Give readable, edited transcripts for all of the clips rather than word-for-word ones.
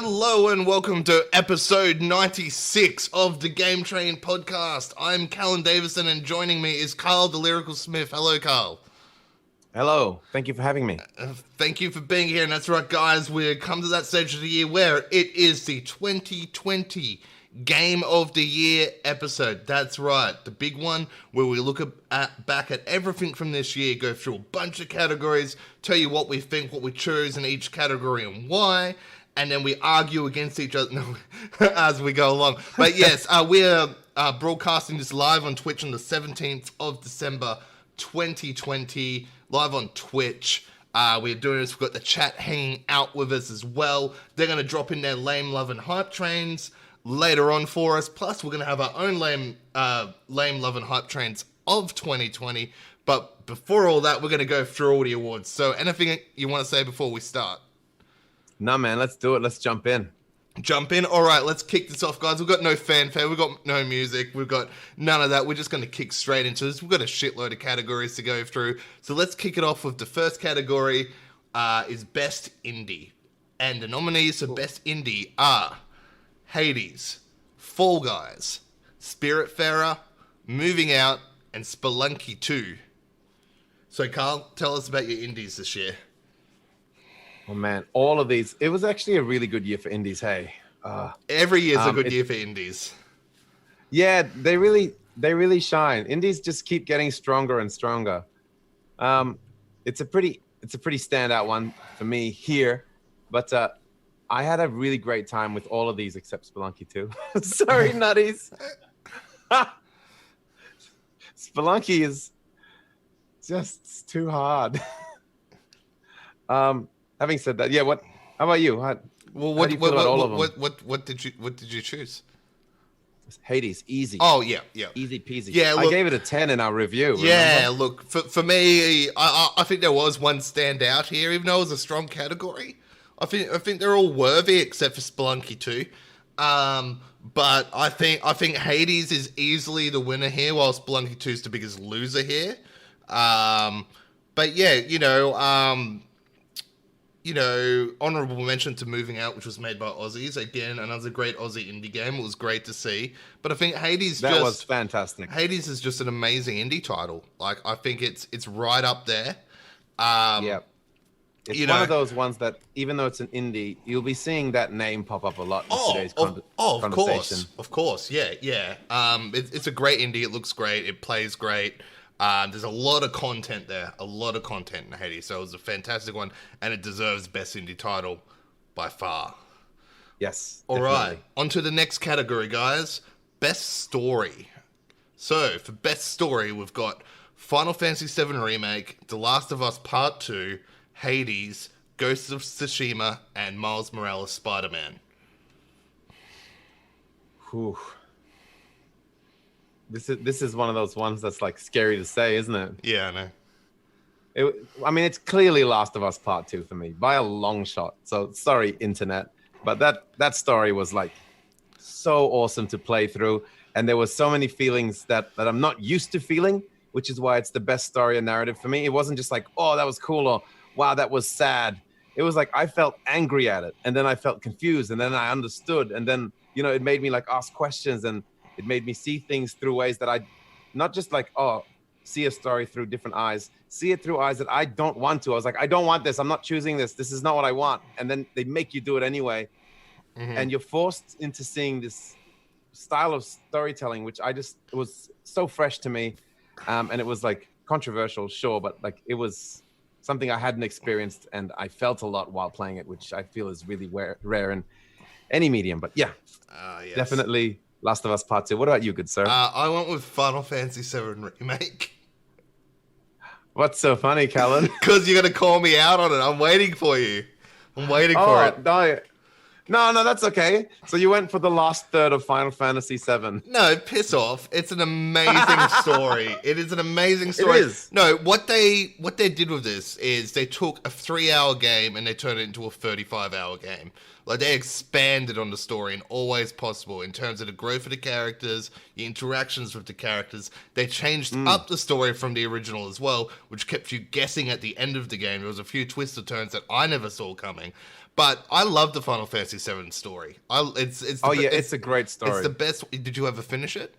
Hello and welcome to episode 96 of the Game Train podcast. I'm Callan Davison and joining me is Karl the Lyrical Smith. Hello, Karl. Hello. Thank you for having me. Thank you for being here. And that's right, guys. We've come to that stage of the year where it is the 2020 Game of the Year episode. That's right. The big one where we look back at everything from this year, go through a bunch of categories, tell you what we think, what we choose in each category and why. And then we argue against each other as we go along. But yes, we're broadcasting this live on Twitch on the 17th of December 2020, live on Twitch. We're doing this. We've got the chat hanging out with us as well. They're going to drop in their lame, love, and hype trains later on for us. Plus, we're going to have our own lame, love, and hype trains of 2020. But before all that, we're going to go through all the awards. So anything you want to say before we start? No, man, let's do it. Let's jump in. Jump in? All right, let's kick this off, guys. We've got no fanfare. We've got no music. We've got none of that. We're just going to kick straight into this. We've got a shitload of categories to go through. So let's kick it off with the first category is Best Indie. And the nominees for Best Indie are Hades, Fall Guys, Spiritfarer, Moving Out, and Spelunky 2. So, Karl, tell us about your indies this year. Oh, man, all of these. It was actually a really good year for indies, hey. Every year's a good year for indies. Yeah, they really shine. Indies just keep getting stronger and stronger. It's a pretty standout one for me here. But I had a really great time with all of these except Spelunky 2. Sorry, nutties. Spelunky is just too hard. Having said that, yeah. How about you? How do you feel about all of them? What did you choose? Hades, easy. Oh yeah, easy peasy. Yeah, look, I gave it a 10 in our review. Yeah, remember? Look, for me, I think there was one standout here, even though it was a strong category. I think they're all worthy except for Spelunky 2. But I think Hades is easily the winner here, while Spelunky 2 is the biggest loser here. But yeah, honorable mention to Moving Out, which was made by Aussies. Again, another great Aussie indie game. It was great to see. But I think Hades was fantastic. Hades is just an amazing indie title. Like, I think it's right up there. Yeah. It's one of those ones that, even though it's an indie, you'll be seeing that name pop up a lot in today's conversation. Of course. Yeah. It's a great indie. It looks great. It plays great. There's a lot of content there, in Hades, so it was a fantastic one, and it deserves Best Indie Title by far. Yes. All right, on to the next category, guys. Best Story. So, for Best Story, we've got Final Fantasy VII Remake, The Last of Us Part 2, Hades, Ghosts of Tsushima, and Miles Morales Spider-Man. Whew. This is one of those ones that's like scary to say, isn't it? Yeah, I know. It's clearly Last of Us Part 2 for me by a long shot. So sorry, internet, but that story was like so awesome to play through, and there was so many feelings that I'm not used to feeling, which is why it's the best story and narrative for me. It wasn't just like, oh, that was cool, or wow, that was sad. It was like I felt angry at it, and then I felt confused, and then I understood, and then it made me like ask questions, and it made me see things through ways that I, not just like, see a story through different eyes, see it through eyes that I don't want to. I was like, I don't want this. I'm not choosing this. This is not what I want. And then they make you do it anyway. Mm-hmm. And you're forced into seeing this style of storytelling, which it was so fresh to me. And it was like controversial, sure, but like it was something I hadn't experienced, and I felt a lot while playing it, which I feel is really rare in any medium. But yeah, yes. Definitely Last of Us Part 2. What about you, good sir? I went with Final Fantasy VII Remake. What's so funny, Callan? Because you're going to call me out on it. I'm waiting for you. I'm waiting for it. No, that's okay. So you went for the last third of Final Fantasy VII. No, piss off. It's an amazing story. It is an amazing story. It is. No, what they did with this is they took a 3-hour game and they turned it into a 35-hour game. Like, they expanded on the story in all ways possible in terms of the growth of the characters, the interactions with the characters. They changed up the story from the original as well, which kept you guessing at the end of the game. There was a few twists or turns that I never saw coming. But I love the Final Fantasy VII story. It's a great story. It's the best. Did you ever finish it?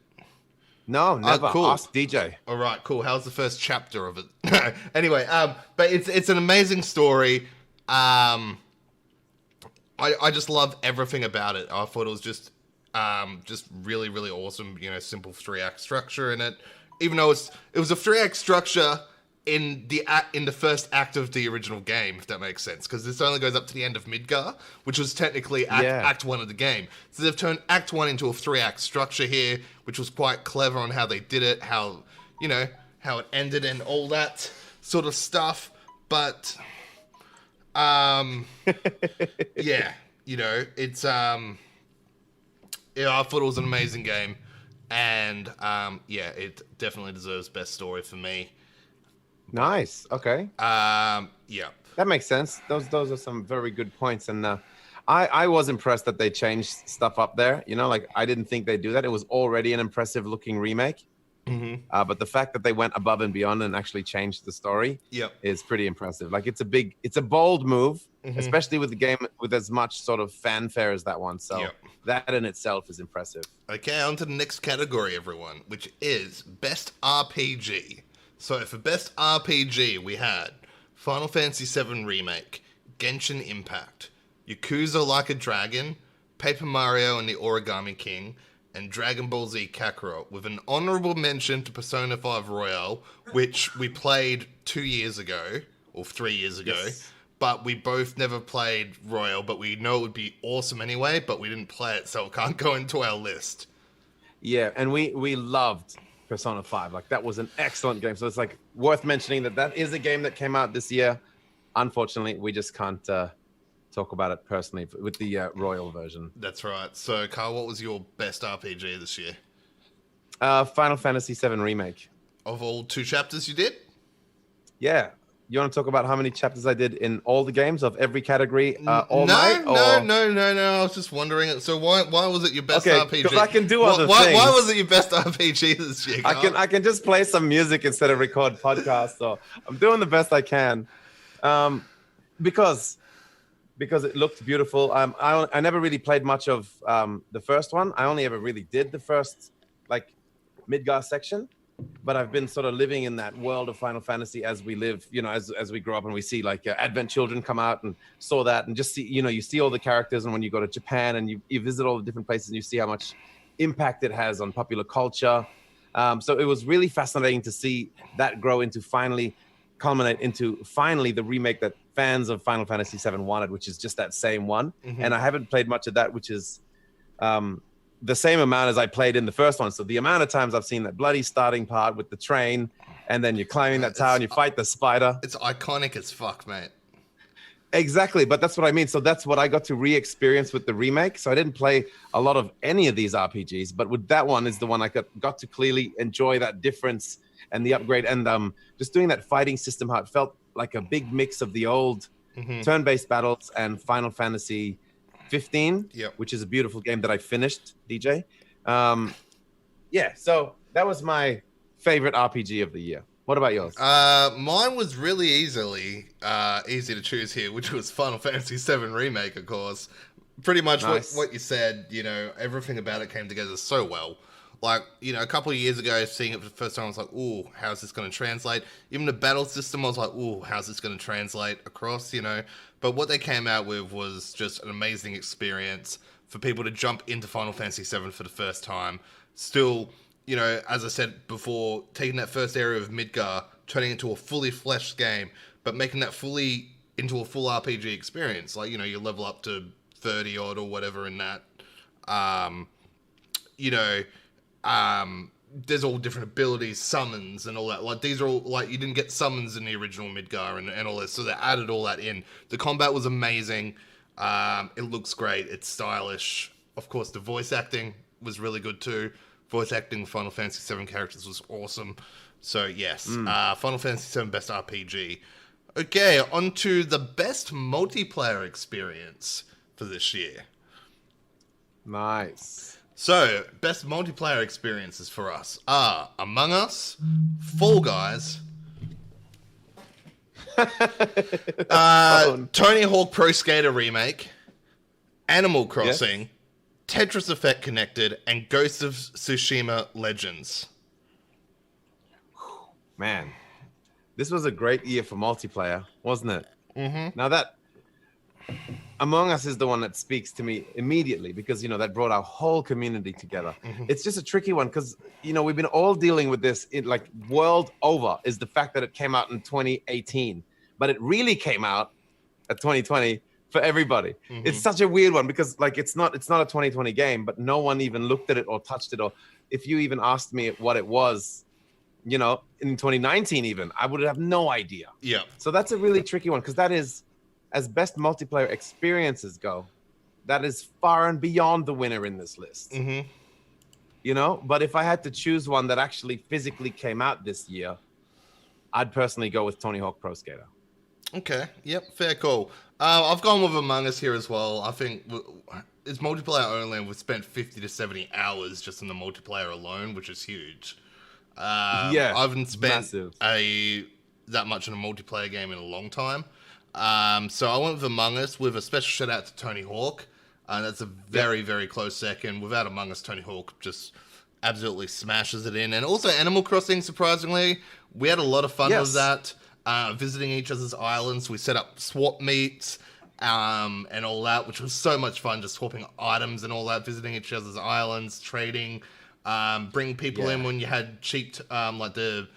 No, never. Cool. Ask DJ. All right, cool. How's the first chapter of it? Anyway, but it's an amazing story. I just love everything about it. I thought it was just really, really awesome. You know, simple 3-act structure in it. Even though it was a 3-act structure in the first act of the original game, if that makes sense, because this only goes up to the end of Midgar, which was technically act 1 of the game. So they've turned Act 1 into a 3-act structure here, which was quite clever on how they did it, how it ended and all that sort of stuff. But yeah, it's I thought it was an amazing game, and it definitely deserves best story for me. Nice. Okay. Yeah. That makes sense. Those are some very good points, and I was impressed that they changed stuff up there. You know, like, I didn't think they'd do that. It was already an impressive looking remake. Mm-hmm. But the fact that they went above and beyond and actually changed the story is pretty impressive. Like, it's a bold move, especially with the game with as much sort of fanfare as that one. So that in itself is impressive. Okay, on to the next category, everyone, which is Best RPG. So for Best RPG, we had Final Fantasy VII Remake, Genshin Impact, Yakuza Like a Dragon, Paper Mario and the Origami King, and Dragon Ball Z Kakarot, with an honorable mention to Persona 5 Royale, which we played 2 years ago, or 3 years ago, but we both never played Royale, but we know it would be awesome anyway, but we didn't play it, so it can't go into our list. Yeah, and we loved Persona 5. Like, that was an excellent game. So it's like worth mentioning that is a game that came out this year. Unfortunately, we just can't talk about it personally with the Royal version. That's right. So, Carl, what was your best RPG this year? Final Fantasy VII Remake. Of all 2 chapters you did? Yeah. You want to talk about how many chapters I did in all the games of every category No. I was just wondering. So why was it your best RPG? Because I can do other things. Why was it your best RPG this year, Carl? I can just play some music instead of record podcasts. So I'm doing the best I can. Because it looked beautiful. I never really played much of the first one. I only ever really did the first, like, Midgar section. But I've been sort of living in that world of Final Fantasy as we live, you know, as we grow up, and we see like Advent Children come out, and saw that, and just see, you know, you see all the characters, and when you go to Japan and you visit all the different places, and you see how much impact it has on popular culture. So it was really fascinating to see that grow into culminate into the remake that fans of Final Fantasy VII wanted, which is just that same one. And I haven't played much of that, which is the same amount as I played in the first one. So the amount of times I've seen that bloody starting part with the train, and then you're climbing that tower and you fight the spider. It's iconic as fuck, mate. Exactly, but that's what I mean. So that's what I got to re-experience with the remake. So I didn't play a lot of any of these RPGs, but with that one is the one I got to clearly enjoy that difference and the upgrade, and just doing that fighting system, how it felt like a big mix of the old turn-based battles and Final Fantasy 15, which is a beautiful game that I finished, DJ. So that was my favorite RPG of the year. What about yours? Mine was really easy to choose here, which was Final Fantasy VII Remake, of course. Pretty much what you said, you know, everything about it came together so well. Like, you know, a couple of years ago, seeing it for the first time, I was like, ooh, how's this going to translate? Even the battle system, I was like, ooh, how's this going to translate across, you know? But what they came out with was just an amazing experience for people to jump into Final Fantasy VII for the first time. Still, you know, as I said before, taking that first area of Midgar, turning it into a fully fleshed game, but making that fully into a full RPG experience. Like, you know, you level up to 30 odd or whatever in that. There's all different abilities, summons and all that. Like, these are all, like, you didn't get summons in the original Midgar and all this, so they added all that in. The combat was amazing. It looks great. It's stylish. Of course, the voice acting was really good too. Voice acting Final Fantasy VII characters was awesome. So, yes, Final Fantasy VII Best RPG. Okay, on to the best multiplayer experience for this year. Nice. So, best multiplayer experiences for us are Among Us, Fall Guys, Tony Hawk Pro Skater Remake, Animal Crossing, Tetris Effect Connected, and Ghost of Tsushima Legends. Man, this was a great year for multiplayer, wasn't it? Mm-hmm. Now that Among Us is the one that speaks to me immediately because, that brought our whole community together. Mm-hmm. It's just a tricky one because, we've been all dealing with this world over is the fact that it came out in 2018, but it really came out at 2020 for everybody. Mm-hmm. It's such a weird one because it's not a 2020 game, but no one even looked at it or touched it. Or if you even asked me what it was, in 2019 even, I would have no idea. Yeah. So that's a really tricky one because that is, as best multiplayer experiences go, that is far and beyond the winner in this list. Mm-hmm. But if I had to choose one that actually physically came out this year, I'd personally go with Tony Hawk Pro Skater. Okay. Yep. Fair call. I've gone with Among Us here as well. I think it's multiplayer only, and we've spent 50 to 70 hours just in the multiplayer alone, which is huge. I haven't spent that much in a multiplayer game in a long time. So I went with Among Us with a special shout out to Tony Hawk. That's a very, very close second. Without Among Us, Tony Hawk just absolutely smashes it in. And also Animal Crossing, surprisingly, we had a lot of fun with that. Visiting each other's islands. We set up swap meets and all that, which was so much fun, just swapping items and all that, visiting each other's islands, trading, bring people in when you had cheap, the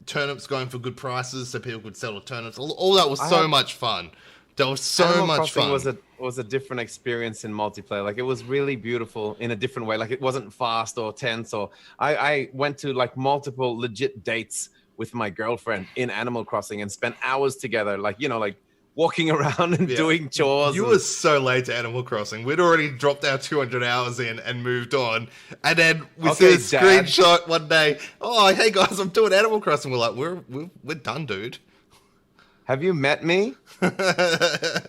turnips going for good prices so people could sell the turnips. All that was so much fun. There was so Animal much Crossing fun. was a different experience in multiplayer. It was really beautiful in a different way. It wasn't fast or tense. Or I went to multiple legit dates with my girlfriend in Animal Crossing and spent hours together, walking around and doing chores. You were so late to Animal Crossing. We'd already dropped our 200 hours in and moved on. And then we see a screenshot one day. Oh, hey guys, I'm doing Animal Crossing. We're like, we're done, dude. Have you met me?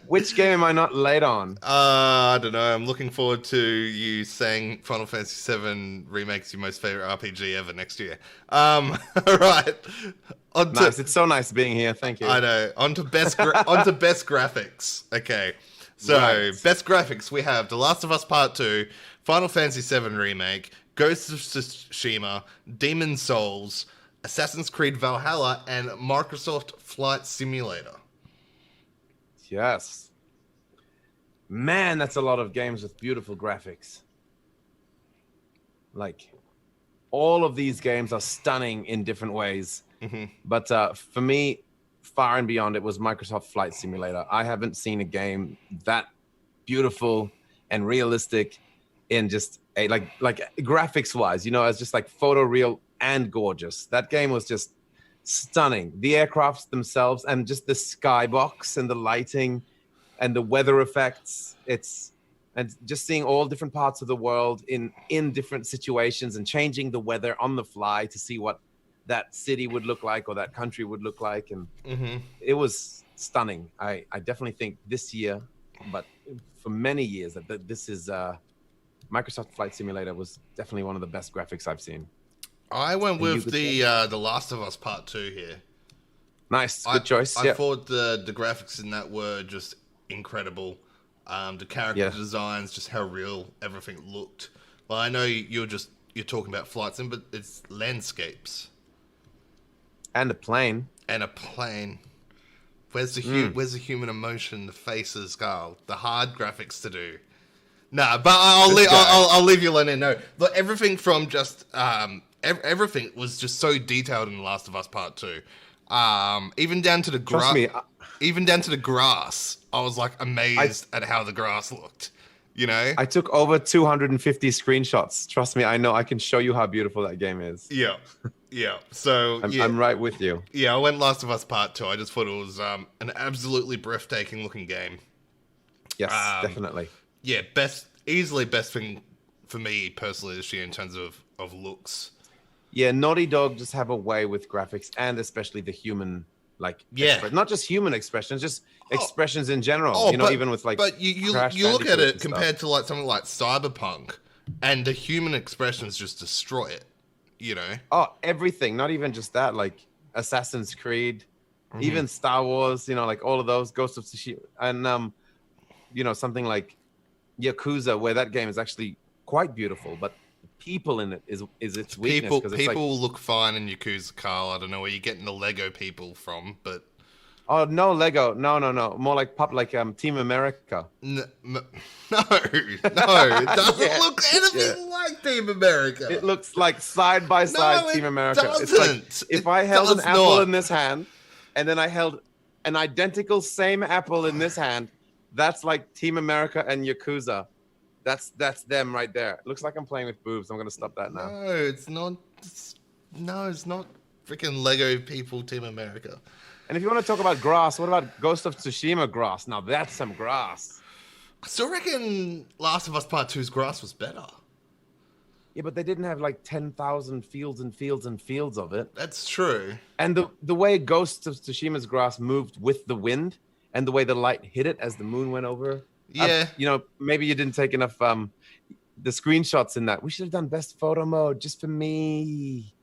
Which game am I not late on? I don't know. I'm looking forward to you saying Final Fantasy VII Remake's your most favorite RPG ever next year. All right. Nice. It's so nice being here. Thank you. I know. On to best graphics. Okay. So, best graphics, we have The Last of Us Part 2, Final Fantasy VII Remake, Ghost of Tsushima, Demon's Souls, Assassin's Creed Valhalla, and Microsoft Flight Simulator. Yes. Man, that's a lot of games with beautiful graphics. All of these games are stunning in different ways. Mm-hmm. But for me, far and beyond, it was Microsoft Flight Simulator. I haven't seen a game that beautiful and realistic in just graphics wise, as just photoreal and gorgeous. That game was just stunning. The aircrafts themselves and just the skybox and the lighting and the weather effects. And just seeing all different parts of the world in different situations and changing the weather on the fly to see what that city would look like or that country would look like. And it was stunning. I definitely think this year, but for many years, that this is Microsoft Flight Simulator was definitely one of the best graphics I've seen. I went with the Last of Us Part 2 here. Nice, good choice. I thought the graphics in that were just incredible. The character designs, just how real everything looked. Well, I know you're talking about flight sim, but it's landscapes. And a plane. Where's the human emotion, the faces, Carl? The hard graphics to do. Nah, but I'll leave you alone. No, look, everything from just everything was just so detailed in The Last of Us Part 2. Even down to the grass. Even down to the grass, I was amazed at how the grass looked. I took over 250 screenshots. Trust me, I know. I can show you how beautiful that game is. Yeah. So I'm right with you. Yeah, I went Last of Us Part 2. I just thought it was an absolutely breathtaking looking game. Yes, definitely. Yeah, easily best thing for me personally this year in terms of looks. Yeah, Naughty Dog just have a way with graphics and especially the human like Yeah. not just human expressions, just expressions in general. Oh, even with like. But you Crash look at Bandicoot it and compared to like something like Cyberpunk, and the human expressions just destroy it. You know. Oh, everything. Not even just that. Like Assassin's Creed, even Star Wars. Like all of those, Ghost of Tsushima, and something like Yakuza, where that game is actually quite beautiful, but the people in it is its weakness. People Because it's like, look fine in Yakuza, Carl. I don't know where you're getting the Lego people from, but oh no, Lego, no, more like Team America. no, it doesn't look anything like Team America. It looks like side by side No, Team it America. doesn't. It's like if I held an apple not. in this hand, and then I held an identical same apple in this hand, that's like Team America and Yakuza. That's them right there. It looks like I'm playing with boobs. I'm gonna stop that now. No, it's not. It's not freaking Lego people, Team America. And if you want to talk about grass, what about Ghost of Tsushima grass? Now that's some grass. I still reckon Last of Us Part 2's grass was better. Yeah, but they didn't have like 10,000 fields and fields and fields of it. That's true. And the way Ghost of Tsushima's grass moved with the wind, and the way the light hit it as the moon went over. Yeah. Maybe you didn't take enough the screenshots in that. We should have done best photo mode just for me.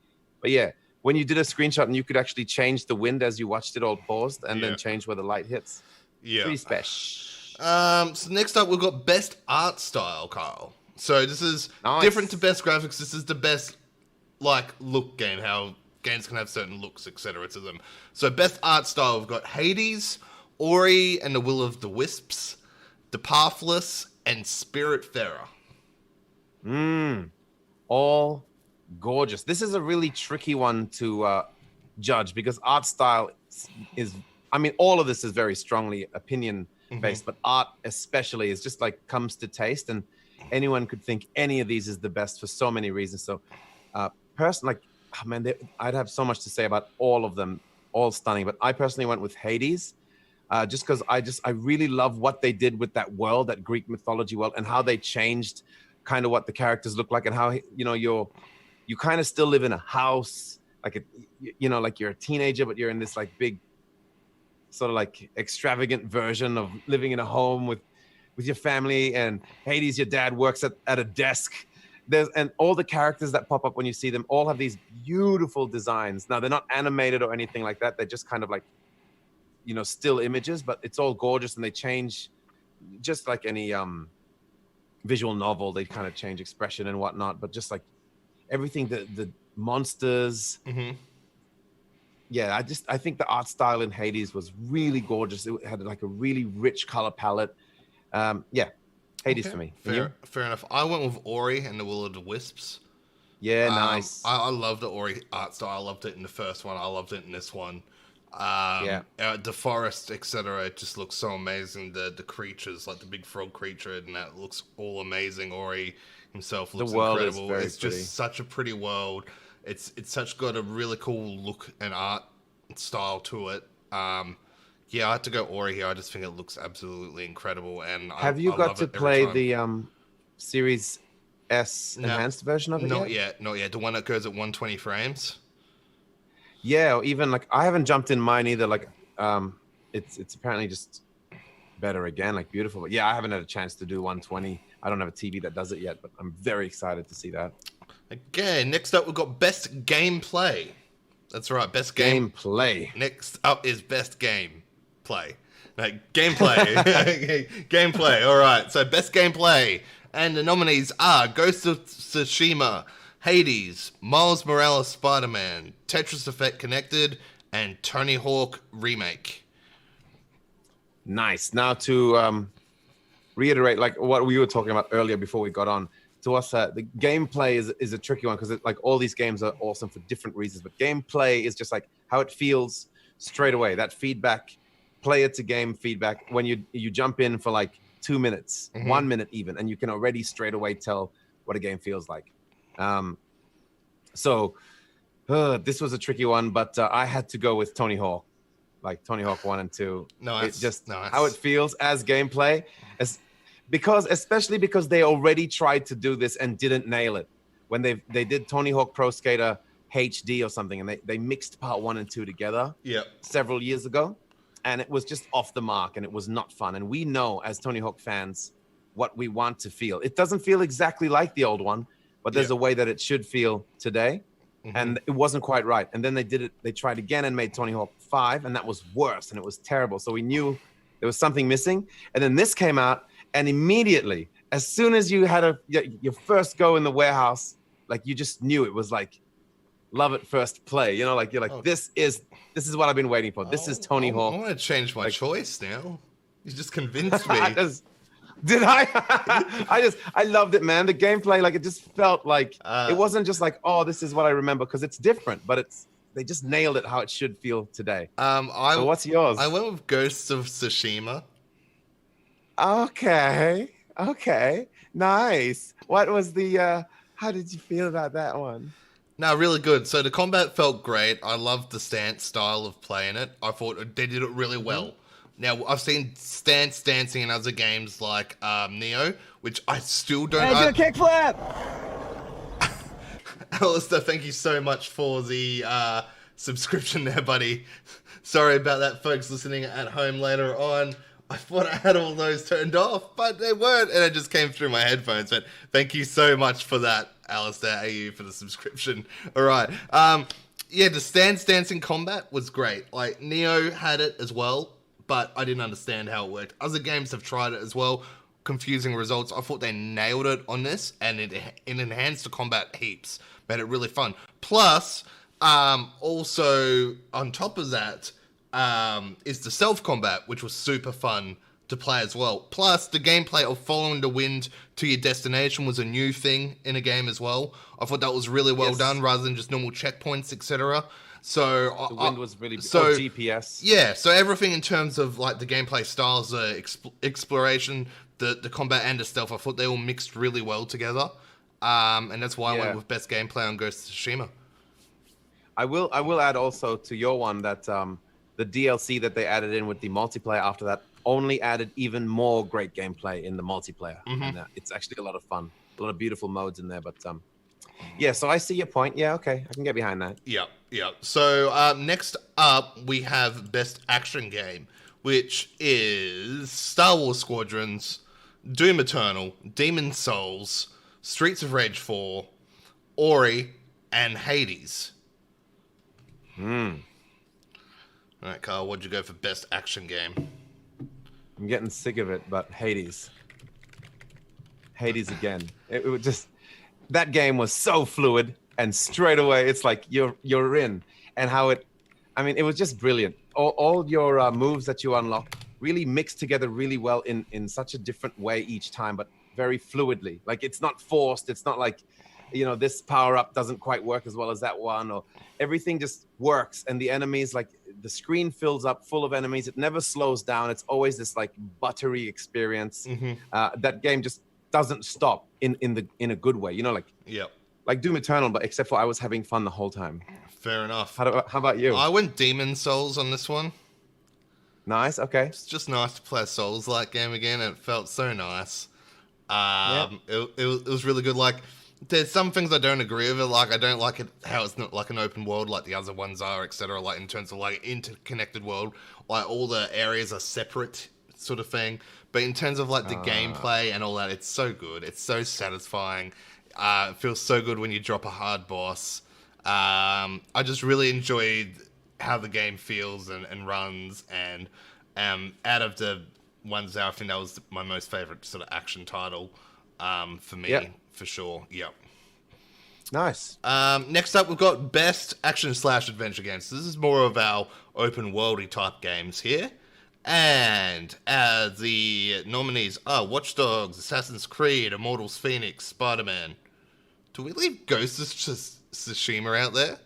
But yeah, when you did a screenshot and you could actually change the wind as you watched it all paused and then change where the light hits. Yeah. Pretty special. So next up, we've got best art style, Carl. So this is Nice. different to best graphics. This is the best, look game, how games can have certain looks, etc. to them. So best art style, we've got Hades, Ori and the Will of the Wisps, The Pathless, and Spiritfarer. All gorgeous. This is a really tricky one to judge because art style is, all of this is very strongly opinion based, but art especially is just like comes to taste, and anyone could think any of these is the best for so many reasons. So personally, I'd have so much to say about all of them, all stunning, but I personally went with Hades. Just because I really love what they did with that world, that Greek mythology world, and how they changed kind of what the characters look like, and how you kind of still live in a house, like you're a teenager, but you're in this like big, sort of like extravagant version of living in a home with your family. And Hades, your dad works at a desk. And all the characters that pop up when you see them all have these beautiful designs. Now they're not animated or anything like that. They're just kind of like, still images, but it's all gorgeous, and they change just like any visual novel. They kind of change expression and whatnot, but just like everything, the monsters. Yeah, I think the art style in Hades was really gorgeous. It had like a really rich color palette. Hades for me. Fair enough. I went with Ori and the Will of the Wisps. Yeah, nice. I love the Ori art style. I loved it in the first one. I loved it in this one. The forest, etc. It just looks so amazing. The creatures, like the big frog creature, and that looks all amazing. Ori himself looks incredible. It's just such a pretty world. It's got a really cool look and art style to it. I had to go Ori here. I just think it looks absolutely incredible. And have you got to play the Series S enhanced version of it? Not yet. The one that goes at 120 frames. Yeah, or even like I haven't jumped in mine either. Like, it's apparently just better again, like beautiful. But yeah, I haven't had a chance to do 120. I don't have a TV that does it yet, but I'm very excited to see that. Okay, next up we've got best gameplay. That's right, best gameplay. Next up is best gameplay. Gameplay. Gameplay. All right. So best gameplay, and the nominees are Ghost of Tsushima, Hades, Miles Morales Spider-Man, Tetris Effect Connected, and Tony Hawk Remake. Nice. Now to reiterate, like what we were talking about earlier before we got on, to us, the gameplay is a tricky one because like all these games are awesome for different reasons, but gameplay is just like how it feels straight away. That feedback, player to game feedback, when you jump in for like 2 minutes, 1 minute even, and you can already straight away tell what a game feels like. This was a tricky one, but I had to go with Tony Hawk, like Tony Hawk 1 and 2. How it feels as gameplay, especially because they already tried to do this and didn't nail it. When they did Tony Hawk Pro Skater HD or something, and they mixed part 1 and 2 together Yep. several years ago, and it was just off the mark, and it was not fun. And we know as Tony Hawk fans what we want to feel. It doesn't feel exactly like the old one, but there's a way that it should feel today. And it wasn't quite right. And then they tried again and made Tony Hawk 5, and that was worse, and it was terrible. So we knew there was something missing. And then this came out, and immediately, as soon as you had your first go in the warehouse, like you just knew it was like love at first play. You know, like you're like, this is what I've been waiting for. This is Tony Hawk. I want to change my choice now. You just convinced me. Did I? I loved it, man. The gameplay, like it just felt like it wasn't just like, oh, this is what I remember, because it's different, but they just nailed it how it should feel today. So what's yours? I went with Ghosts of Tsushima. Okay, nice. What was the? How did you feel about that one? No, really good. So the combat felt great. I loved the stance style of playing it. I thought they did it really well. Now, I've seen stance dancing in other games like Neo, which I still don't... Hey, do a kickflip! Alistair, thank you so much for the subscription there, buddy. Sorry about that, folks listening at home later on. I thought I had all those turned off, but they weren't, and it just came through my headphones. But thank you so much for that, Alistair AU, for the subscription. All right. Yeah, the stance dancing combat was great. Like, Neo had it as well, but I didn't understand how it worked. Other games have tried it as well. Confusing results. I thought they nailed it on this, and it enhanced the combat heaps. Made it really fun. Plus, also, on top of that, is the self-combat, which was super fun to play as well. Plus, the gameplay of following the wind to your destination was a new thing in a game as well. I thought that was really well done, rather than just normal checkpoints, etc. So the wind was really so GPS. Yeah, so everything in terms of like the gameplay styles, exploration, the combat and the stealth, I thought they all mixed really well together. And that's why I went with best gameplay on Ghost of Tsushima. I will add also to your one that the DLC that they added in with the multiplayer after that only added even more great gameplay in the multiplayer. And it's actually a lot of fun. A lot of beautiful modes in there, but yeah, so I see your point. Yeah, okay, I can get behind that. Yeah. So next up, we have Best Action Game, which is Star Wars Squadrons, Doom Eternal, Demon's Souls, Streets of Rage 4, Ori, and Hades. All right, Carl, what'd you go for Best Action Game? I'm getting sick of it, but Hades again. It would just... That game was so fluid, and straight away it's like you're in, and how it was just brilliant. All your moves that you unlock really mixed together really well in such a different way each time, but very fluidly. Like it's not forced. It's not like, this power up doesn't quite work as well as that one, or everything just works. And the enemies, like the screen fills up full of enemies. It never slows down. It's always this like buttery experience. That game just doesn't stop in a good way, like Doom Eternal, but except for I was having fun the whole time. Fair enough. How about you? I went Demon's Souls on this one. Nice. Okay. It's just nice to play a Souls-like game again, and it felt so nice. It was really good. Like, there's some things I don't agree with it. Like, I don't like it how it's not like an open world like the other ones are, etc. Like, in terms of like interconnected world, like all the areas are separate, sort of thing. But in terms of like the gameplay and all that, it's so good. It's so satisfying. It feels so good when you drop a hard boss. I just really enjoyed how the game feels and runs. And out of the ones there, I think that was my most favorite sort of action title for me, for sure. Yep. Nice. Next up, we've got Best Action/Adventure Games. So this is more of our open worldy type games here. And the nominees are Watchdogs, Assassin's Creed, Immortals Phoenix, Spider-Man. Do we leave Ghost of Tsushima out there?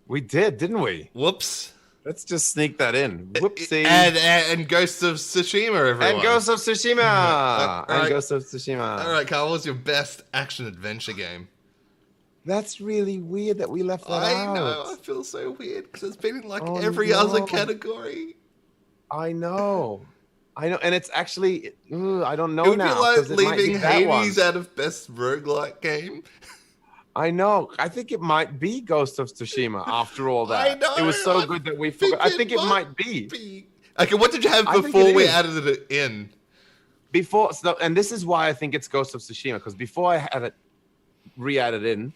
We did, didn't we? Whoops. Let's just sneak that in. Whoopsie. And Ghost of Tsushima, everyone. And Ghost of Tsushima. Right. Ghost of Tsushima. All right, Carl, what's your best action-adventure game? That's really weird that we left that out. I know. I feel so weird because it's been in like every other category. I know, and it's actually I don't know now. It would be like leaving Hades out of best roguelike game. I know. I think it might be Ghost of Tsushima after all that. I know. It was so good that we forgot. I think it might be. Okay, what did you have I think before it we is. added it in? Before, so, and this is why I think it's Ghost of Tsushima, because before I had it re-added in,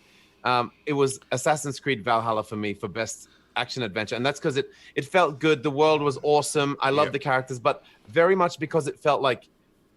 it was Assassin's Creed Valhalla for me for best action adventure, and that's because it felt good. The world was awesome. I loved the characters, but very much because it felt like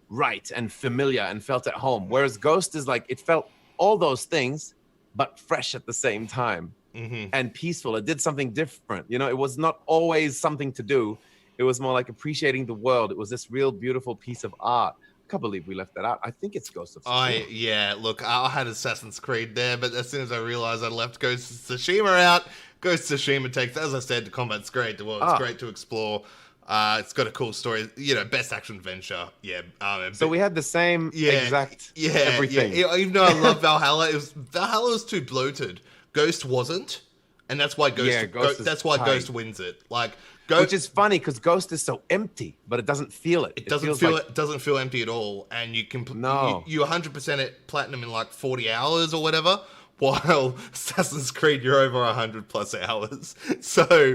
right and familiar and felt at home. Whereas Ghost is like, it felt all those things, but fresh at the same time and peaceful. It did something different. You know, it was not always something to do. It was more like appreciating the world. It was this real beautiful piece of art. I can't believe we left that out. I think it's Ghost of Tsushima. Yeah, look, I had Assassin's Creed there, but as soon as I realized I left Ghost of Tsushima out, Ghost of Tsushima takes, as I said, the combat's great, the world's great to explore. It's got a cool story, you know, best action adventure. Yeah. So we had the same exact everything. Yeah. Even though I love Valhalla, Valhalla was too bloated. Ghost wasn't, and that's why Ghost wins it. Like, which is funny because Ghost is so empty, but it doesn't feel it. It doesn't feel empty at all, and you can you 100% it platinum in like 40 hours or whatever. While Assassin's Creed, you're over 100 plus hours. So,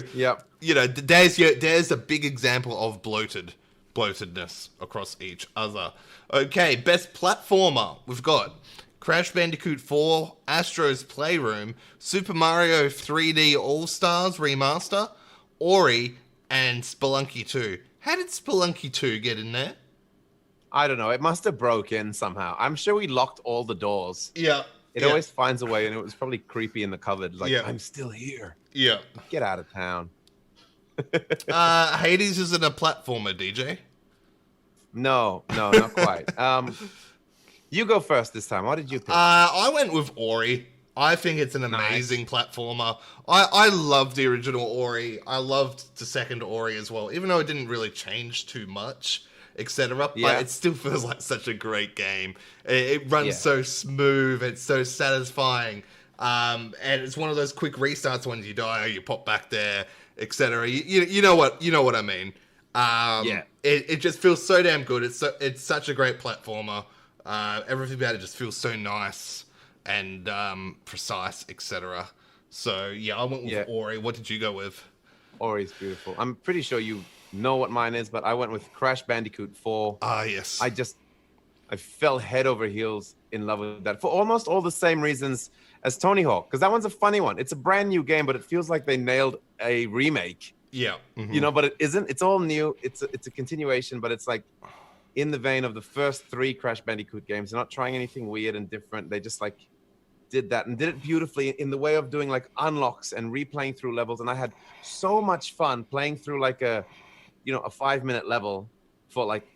you know, there's a big example of bloatedness across each other. Okay, best platformer. We've got Crash Bandicoot 4, Astro's Playroom, Super Mario 3D All-Stars Remaster, Ori, and Spelunky 2. How did Spelunky 2 get in there? I don't know. It must have broken somehow. I'm sure we locked all the doors. Yeah. It always finds a way, and it was probably creepy in the cupboard. Like, I'm still here. Yeah. Get out of town. Hades isn't a platformer, DJ. No, not quite. You go first this time. What did you pick? I went with Ori. I think it's an amazing platformer. I loved the original Ori. I loved the second Ori as well, even though it didn't really change too much, etc. But it still feels like such a great game. It runs so smooth. It's so satisfying. And it's one of those quick restarts when you die, you pop back there, etc. You know what I mean. It just feels so damn good. It's such a great platformer. Everything about it just feels so nice and precise, etc. So I went with Ori. What did you go with? Ori's beautiful. I'm pretty sure you know what mine is, but I went with Crash Bandicoot 4. Yes. I fell head over heels in love with that for almost all the same reasons as Tony Hawk, because that one's a funny one. It's a brand new game, but it feels like they nailed a remake. Yeah. You know, but it isn't. It's all new. It's a continuation, but it's like in the vein of the first 3 Crash Bandicoot games. They're not trying anything weird and different. They just like did that and did it beautifully in the way of doing like unlocks and replaying through levels. And I had so much fun playing through like a 5-minute level for like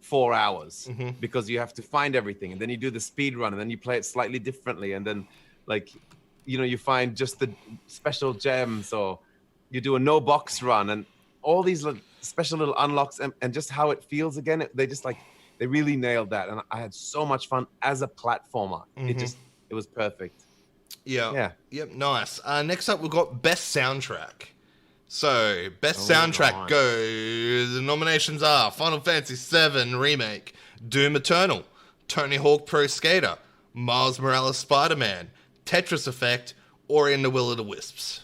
4 hours because you have to find everything, and then you do the speed run, and then you play it slightly differently, and then like you find just the special gems, or you do a no box run, and all these special little unlocks, and just how it feels again. They really nailed that, and I had so much fun as a platformer. It was perfect. Yep, nice. Next up, we've got best soundtrack. So, best soundtrack goes. The nominations are Final Fantasy VII Remake, Doom Eternal, Tony Hawk Pro Skater, Miles Morales Spider-Man, Tetris Effect, Ori and the Will of the Wisps.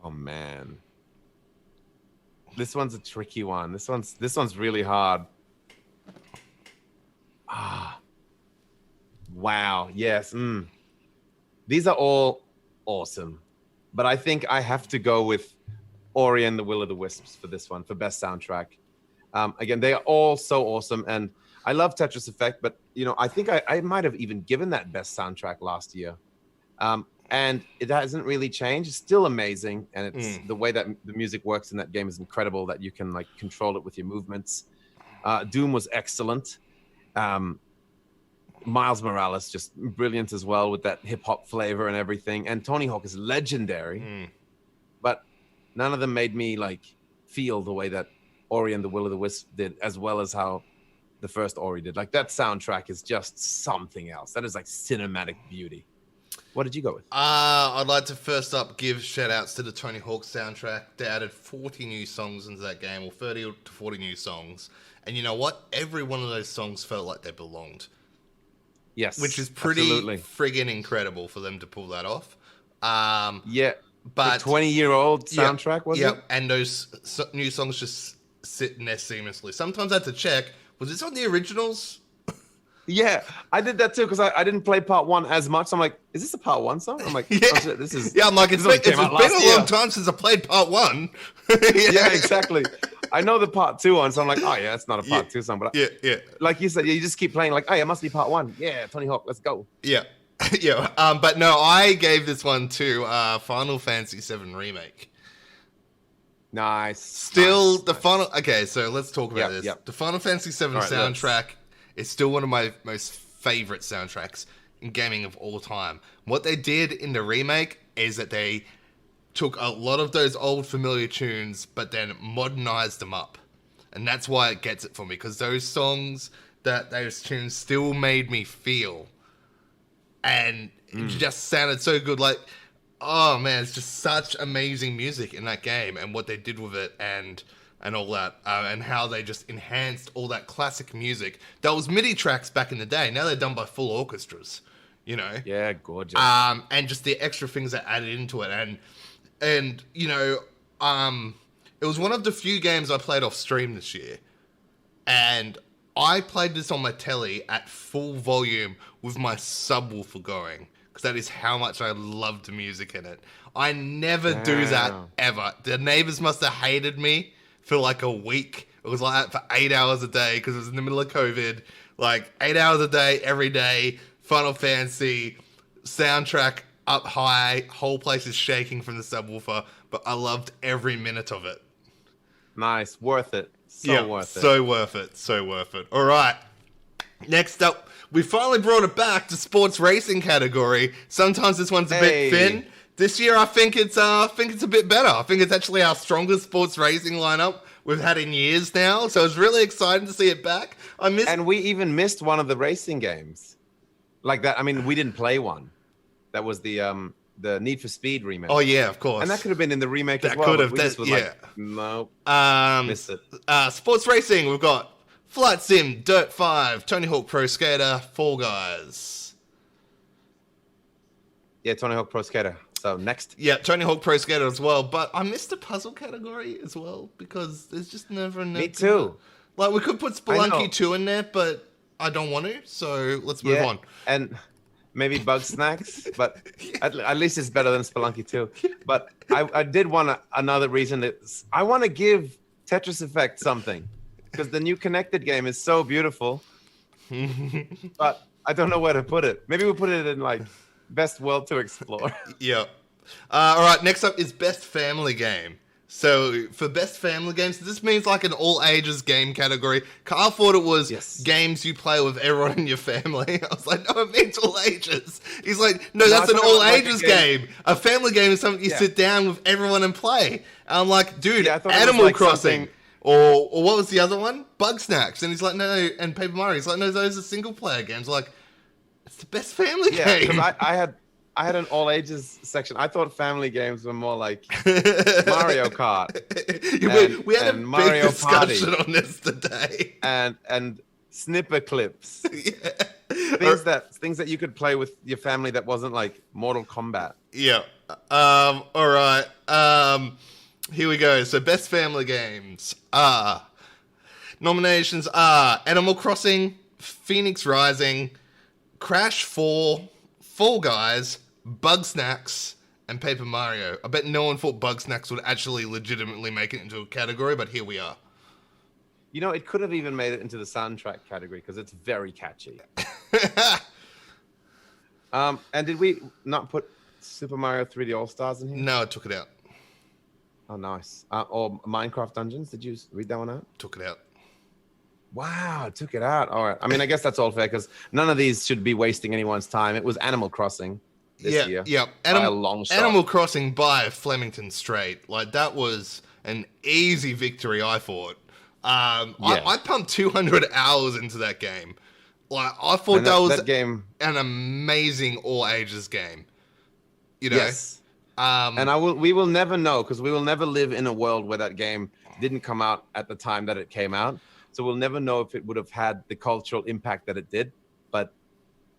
Oh man, this one's a tricky one. This one's really hard. Wow. Yes. These are all awesome. But I think I have to go with Ori and the Will of the Wisps for this one, for best soundtrack. Again, they are all so awesome. And I love Tetris Effect, but, I think I might have even given that best soundtrack last year. And it hasn't really changed. It's still amazing. And it's the way that the music works in that game is incredible, that you can like control it with your movements. Doom was excellent. Miles Morales, just brilliant as well with that hip-hop flavor and everything. And Tony Hawk is legendary. But none of them made me like feel the way that Ori and the Will of the Wisp did, as well as how the first Ori did. Like, that soundtrack is just something else. That is like cinematic beauty. What did you go with? I'd like to first up give shout-outs to the Tony Hawk soundtrack. They added 40 new songs into that game, or 30 to 40 new songs. And you know what? Every one of those songs felt like they belonged. Yes, which is pretty absolutely. friggin' incredible for them to pull that off. Yeah, But the 20-year-old yeah, soundtrack was yeah, it? and those new songs just sit in there seamlessly. Sometimes I have to check, was this on the originals? Yeah, I did that too because I didn't play part one as much. So I'm like, is this a part one song? I'm like, Yeah, oh shit, this is yeah. I'm like, this it's only been, came it's out been last a long year. time since I played part one. Yeah, exactly. I know the part two one, so I'm like, oh yeah, it's not a part two song. But yeah, like you said, you just keep playing like, oh, yeah, it must be part one. Yeah, Tony Hawk, let's go. yeah, yeah. But no, I gave this one to Final Fantasy VII Remake. Nice. Still, nice, the nice. final. Okay, so let's talk about Yep, this. yep. The Final Fantasy VII All right, soundtrack is still one of my most favorite soundtracks in gaming of all time. What they did in the remake is that they took a lot of those old familiar tunes, but then modernized them up, and that's why it gets it for me. Because those songs, those tunes still made me feel, and it just sounded so good. Like, oh man, it's just such amazing music in that game, and what they did with it, and all that, and how they just enhanced all that classic music that was MIDI tracks back in the day. Now they're done by full orchestras, you know. Yeah, gorgeous. And just the extra things that added into it, and you know, it was one of the few games I played off stream this year, and I played this on my telly at full volume with my subwoofer going, because that is how much I love the music in it. I never do that Damn. ever. The neighbors must have hated me for like a week. It was like that for 8 hours a day because it was in the middle of COVID. Like 8 hours a day, every day, Final Fantasy, soundtrack up high, whole place is shaking from the subwoofer, but I loved every minute of it. Nice, worth it. So worth it. So worth it. So worth it. All right. Next up, we finally brought it back to sports racing category. Sometimes this one's a bit thin. This year, I think it's a bit better. I think it's actually our strongest sports racing lineup we've had in years now. So it's really exciting to see it back. And we even missed one of the racing games, like that. I mean, we didn't play one. That was the Need for Speed remake. Oh yeah, of course. And that could have been in the remake as That well. could have. We just was Yeah. like, nope. Missed it. Sports racing. We've got Flight Sim, Dirt 5, Tony Hawk Pro Skater, Fall Guys. Yeah, Tony Hawk Pro Skater. So next. Yeah, Tony Hawk Pro Skater as well. But I missed the puzzle category as well because there's just never enough. Me too. Like, we could put Spelunky 2 in there, but I don't want to. So let's move on. And maybe Bug Snacks, but at least it's better than Spelunky 2. But I did want another reason that I want to give Tetris Effect something, because the new Connected game is so beautiful. But I don't know where to put it. Maybe we'll put it in like Best World to Explore. Yeah. All right, next up is Best Family Game. So for Best Family Games, this means like an all ages game category. Carl thought it was games you play with everyone in your family. I was like, no, it means all ages. He's like, no, that's an all ages game. A family game is something you sit down with everyone and play. And I'm like, dude, Animal Crossing. Or what was the other one? Bug Snacks. And he's like, no, and Paper Mario. He's like, no, those are single player games. Like, it's the best family game. Because I had an all ages section. I thought family games were more like Mario Kart. We had a Mario big discussion on this today. And snipper clips. Things that you could play with your family that wasn't like Mortal Kombat. Yeah. All right. Here we go. So best family games are nominations are Animal Crossing, Phoenix Rising, Crash 4, Fall Guys, Bug Snacks, and Paper Mario. I bet no one thought Bug Snacks would actually legitimately make it into a category, but here we are. You know, it could have even made it into the soundtrack category because it's very catchy. And did we not put Super Mario 3D All-Stars in here? No, I took it out. Oh, nice. Or Minecraft Dungeons. Did you read that one out? Took it out. Wow, took it out. All right. I mean, I guess that's all fair because none of these should be wasting anyone's time. It was Animal Crossing this year. Yeah. By a long shot. Animal Crossing by Flemington Strait. Like, that was an easy victory, I thought. I pumped 200 hours into that game. Like, I thought that game an amazing all ages game. You know? Yes. And we will never know because we will never live in a world where that game didn't come out at the time that it came out. So we'll never know if it would have had the cultural impact that it did. But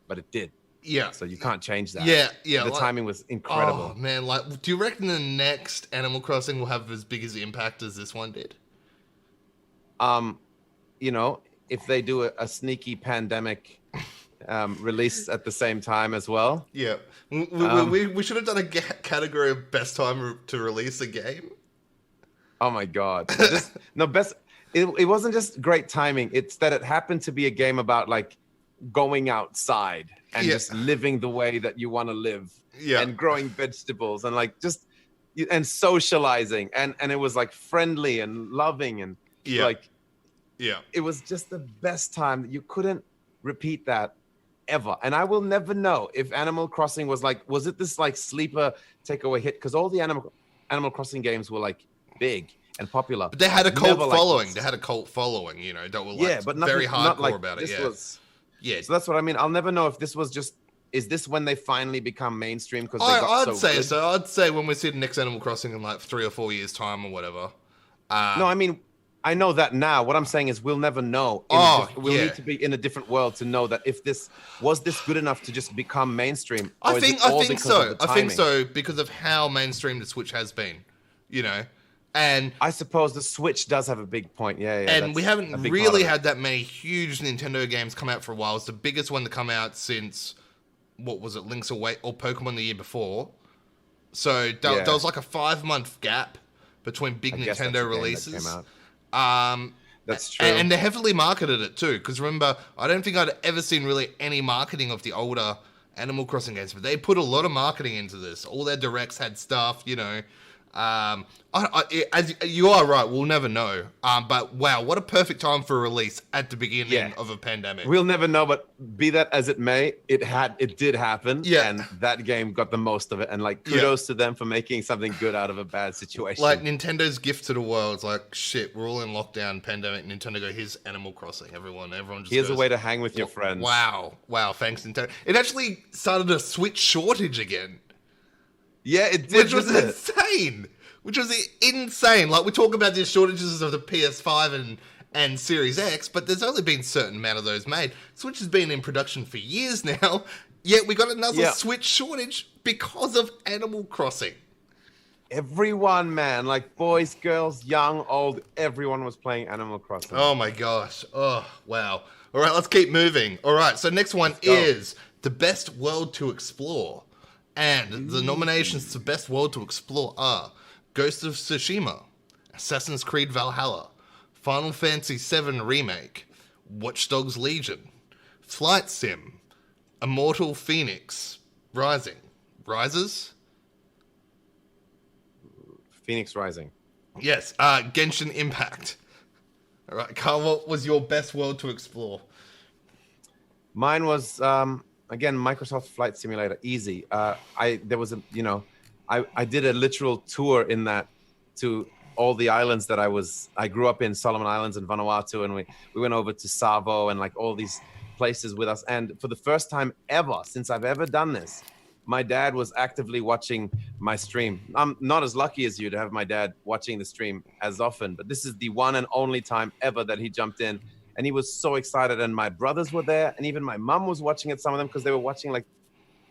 but it did. Yeah. So you can't change that. Yeah. The timing was incredible. Oh man, like, do you reckon the next Animal Crossing will have as big as impact as this one did? You know, if they do a sneaky pandemic release at the same time as well. Yeah. We should have done a category of best time to release a game. Oh my God. It wasn't just great timing. It's that it happened to be a game about like going outside and just living the way that you want to live and growing vegetables and like just and socializing. And it was like friendly and loving and like, it was just the best time. You couldn't repeat that ever. And I will never know if Animal Crossing was it this like sleeper takeaway hit? Because all the Animal Crossing games were like big and popular. But they had a cult following. They had a cult following, you know, that were like but very hardcore about it. So that's what I mean. I'll never know if this was just, is this when they finally become mainstream? Because I'd say so. I'd say when we see the next Animal Crossing in like 3 or 4 years time or whatever. No, I mean, I know that now. What I'm saying is we'll never know. We'll need to be in a different world to know that if this was good enough to just become mainstream. I think so. I think so because of how mainstream the Switch has been, you know. And I suppose the Switch does have a big point. Yeah. And we haven't really had that many huge Nintendo games come out for a while. It's the biggest one to come out since, what was it, Link's Away or Pokemon the year before. So there was like a 5-month gap between big Nintendo releases. That's true. And they heavily marketed it too. Because remember, I don't think I'd ever seen really any marketing of the older Animal Crossing games, but they put a lot of marketing into this. All their directs had stuff, you know. As you are right, we'll never know. But wow, what a perfect time for a release at the beginning of a pandemic. We'll never know, but be that as it may, it did happen. Yeah. And that game got the most of it. And like kudos to them for making something good out of a bad situation. Like Nintendo's gift to the world. It's like, shit, we're all in lockdown, pandemic. Nintendo go, here's Animal Crossing. Everyone just here's goes, a way to hang with your friends. Wow, thanks Nintendo. It actually started a Switch shortage again. Yeah, it did. Which was insane. Like, we talk about the shortages of the PS5 and Series X, but there's only been a certain amount of those made. Switch has been in production for years now, yet we got another Switch shortage because of Animal Crossing. Everyone, man, like boys, girls, young, old, everyone was playing Animal Crossing. Oh my gosh. Oh, wow. All right, let's keep moving. All right, so next one is the best world to explore. And the nominations to best world to explore are Ghost of Tsushima, Assassin's Creed Valhalla, Final Fantasy VII Remake, Watchdogs Legion, Flight Sim, Immortal Phoenix Rises? Phoenix Rising. Yes, Genshin Impact. All right, Carl, what was your best world to explore? Mine was, again, Microsoft Flight Simulator, easy. I did a literal tour in that to all the islands that I grew up in, Solomon Islands and Vanuatu, and we went over to Savo and like all these places with us. And for the first time ever, since I've ever done this, my dad was actively watching my stream. I'm not as lucky as you to have my dad watching the stream as often, but this is the one and only time ever that he jumped in. And he was so excited. And my brothers were there. And even my mum was watching it, some of them, because they were watching like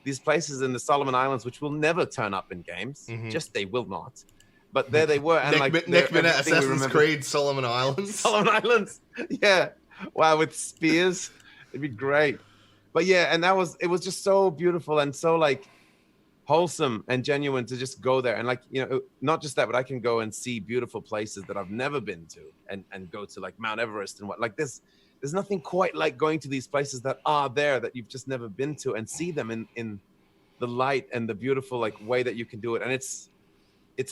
these places in the Solomon Islands, which will never turn up in games. Just they will not. But there they were. And next minute, Assassin's Creed, Solomon Islands. Solomon Islands. Yeah. Wow, with spears. It'd be great. But yeah, and it was just so beautiful and so like wholesome and genuine to just go there. And like, you know, not just that, but I can go and see beautiful places that I've never been to and go to like Mount Everest and what like this. There's nothing quite like going to these places that are there that you've just never been to and see them in the light and the beautiful like way that you can do it. And it's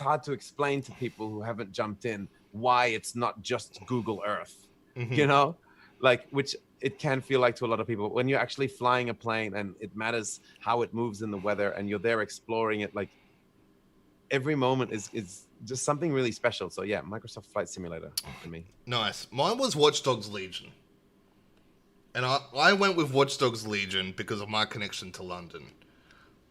hard to explain to people who haven't jumped in why it's not just Google Earth, you know, like which it can feel like to a lot of people when you're actually flying a plane and it matters how it moves in the weather and you're there exploring it. Like every moment is just something really special. So yeah, Microsoft Flight Simulator for me. Nice. Mine was Watchdogs Legion. And I went with Watchdogs Legion because of my connection to London.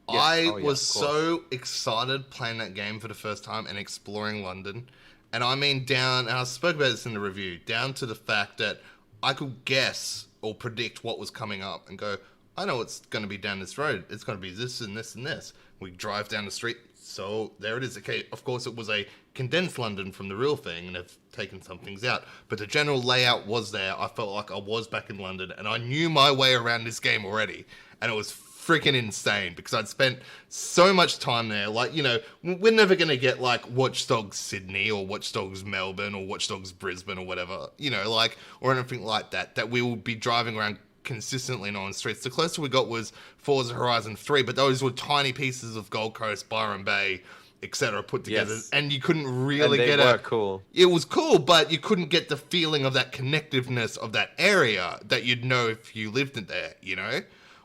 Yeah. I was so excited playing that game for the first time and exploring London. And I mean and I spoke about this in the review, down to the fact that I could guess or predict what was coming up and go, I know it's going to be down this road. It's going to be this and this and this. We drive down the street. So there it is. Okay, of course, it was a condensed London from the real thing, and they've taken some things out. But the general layout was there. I felt like I was back in London, and I knew my way around this game already. And it was freaking insane because I'd spent so much time there. Like, you know, we're never going to get like Watchdogs Sydney or Watchdogs Melbourne or Watchdogs Brisbane or whatever, you know, like, or anything like that, that we will be driving around consistently on streets. The closer we got was Forza Horizon 3, but those were tiny pieces of Gold Coast, Byron Bay, etc. put together, and you couldn't really get cool. It was cool, but you couldn't get the feeling of that connectiveness of that area that you'd know if you lived in there, you know?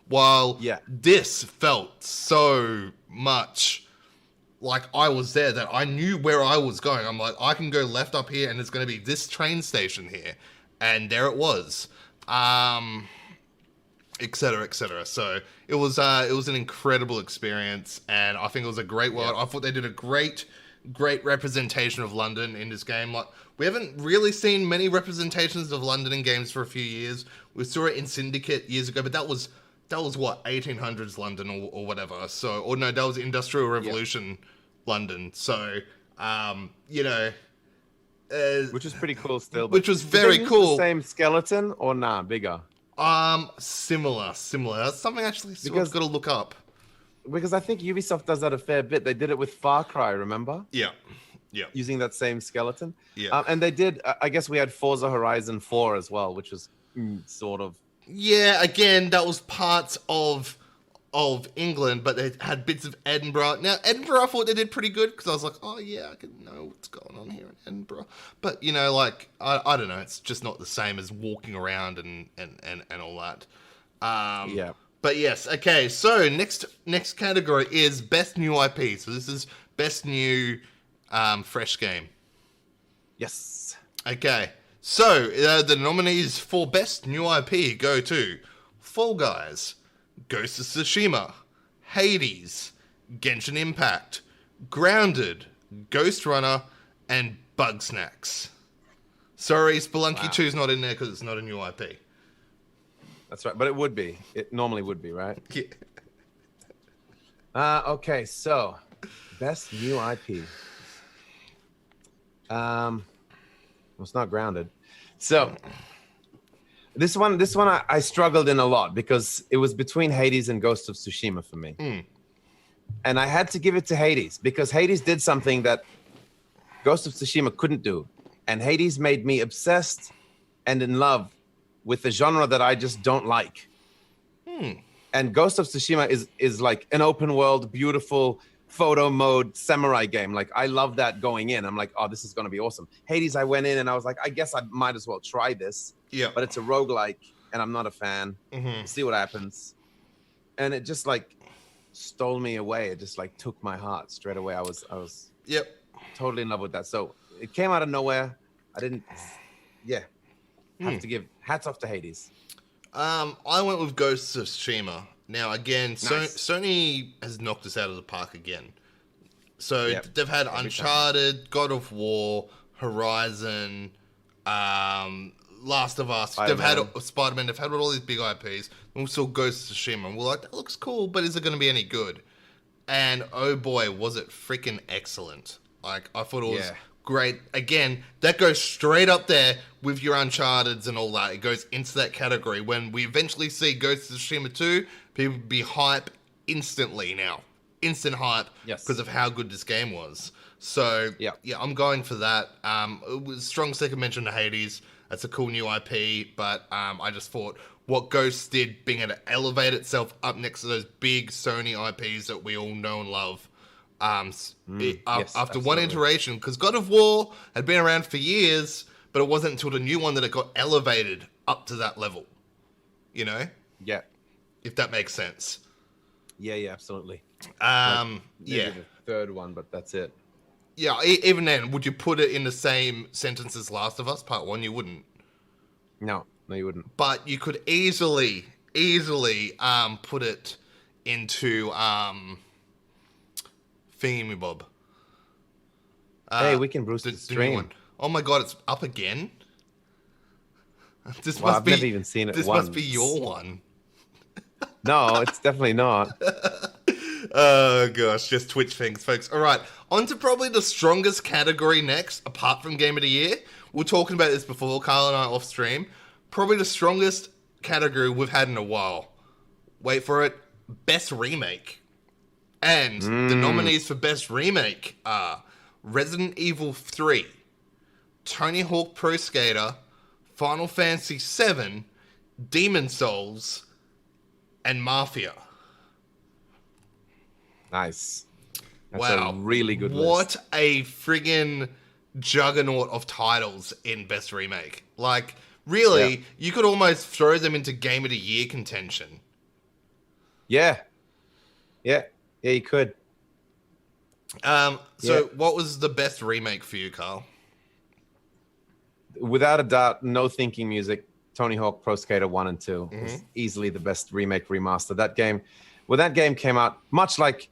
While this felt so much like I was there, that I knew where I was going. I'm like, I can go left up here and it's going to be this train station here. And there it was. Et cetera, et cetera. So it was an incredible experience, and I think it was a great world. I thought they did a great representation of London in this game. Like, we haven't really seen many representations of London in games for a few years. We saw it in Syndicate years ago, but that was what, 1800s London or whatever. So, or no, that was Industrial Revolution London. So, you know, which was pretty cool still. Which was very cool. The same skeleton or bigger? Similar. That's something actually I've got to look up. Because I think Ubisoft does that a fair bit. They did it with Far Cry, remember? Yeah. Using that same skeleton. Yeah. And they did, I guess we had Forza Horizon 4 as well, which was sort of... Yeah, again, that was parts of England, but they had bits of Edinburgh. Now, Edinburgh, I thought they did pretty good, because I was like, oh yeah, I can know what's going on here in Edinburgh. But, you know, like, I don't know, it's just not the same as walking around and all that. But yes, okay, so next category is Best New IP. So this is Best New Fresh Game. Yes. Okay, so the nominees for Best New IP go to Fall Guys, Ghost of Tsushima, Hades, Genshin Impact, Grounded, Ghost Runner, and Bugsnax. Sorry, Spelunky 2 is not in there because it's not a new IP. That's right, but it would be. It normally would be, right? Yeah. Okay, so Best New IP. Well, it's not Grounded. So this one I struggled in a lot because it was between Hades and Ghost of Tsushima for me. And I had to give it to Hades because Hades did something that Ghost of Tsushima couldn't do. And Hades made me obsessed and in love with the genre that I just don't like. And Ghost of Tsushima is like an open world, beautiful photo mode samurai game. Like, I love that going in. I'm like, oh, this is going to be awesome. Hades, I went in and I was like, I guess I might as well try this. Yeah. But it's a roguelike and I'm not a fan. We'll see what happens. And it just like stole me away. It just like took my heart straight away. I was totally in love with that. So it came out of nowhere. I didn't, have to give hats off to Hades. I went with Ghost of Tsushima. Now, again, Nice. Sony has knocked us out of the park again. So they've had Uncharted, God of War, Horizon, Last of Us. They've had Spider-Man. They've had all these big IPs. And we saw Ghost of Tsushima. And we're like, that looks cool, but is it going to be any good? And oh boy, was it freaking excellent. Like, I thought it was great. Again, that goes straight up there with your Uncharted's and all that. It goes into that category. When we eventually see Ghost of Tsushima 2, people be hype instantly now. Instant hype because of how good this game was. So, I'm going for that. It was strong second mention to Hades. That's a cool new IP, but I just thought what Ghost did, being able to elevate itself up next to those big Sony IPs that we all know and love. After one iteration, because God of War had been around for years, but it wasn't until the new one that it got elevated up to that level. You know? Yeah. If that makes sense. Yeah, absolutely. The third one, but that's it. Yeah, even then, would you put it in the same sentence as Last of Us Part 1? You wouldn't. No, you wouldn't. But you could easily put it into Thingy-me-bob. Hey, we can boost the stream. Oh my god, it's up again? I've never even seen it This once. must be your one. No, it's definitely not. Oh gosh, just Twitch things, folks. All right, on to probably the strongest category next, apart from Game of the Year. We were talking about this before, Carl and I off stream. Probably the strongest category we've had in a while. Wait for it, Best Remake. And the nominees for Best Remake are Resident Evil 3, Tony Hawk Pro Skater, Final Fantasy VII, Demon Souls, and Mafia. Nice. That's Wow. a really good What list. a friggin' juggernaut of titles in Best Remake. Like, really, Yeah. you could almost throw them into Game of the Year contention. Yeah. Yeah. Yeah, you could. What was the best remake for you, Carl? Without a doubt, no thinking music. Tony Hawk Pro Skater 1 and 2 is easily the best remake remaster. That game, when that game came out, much like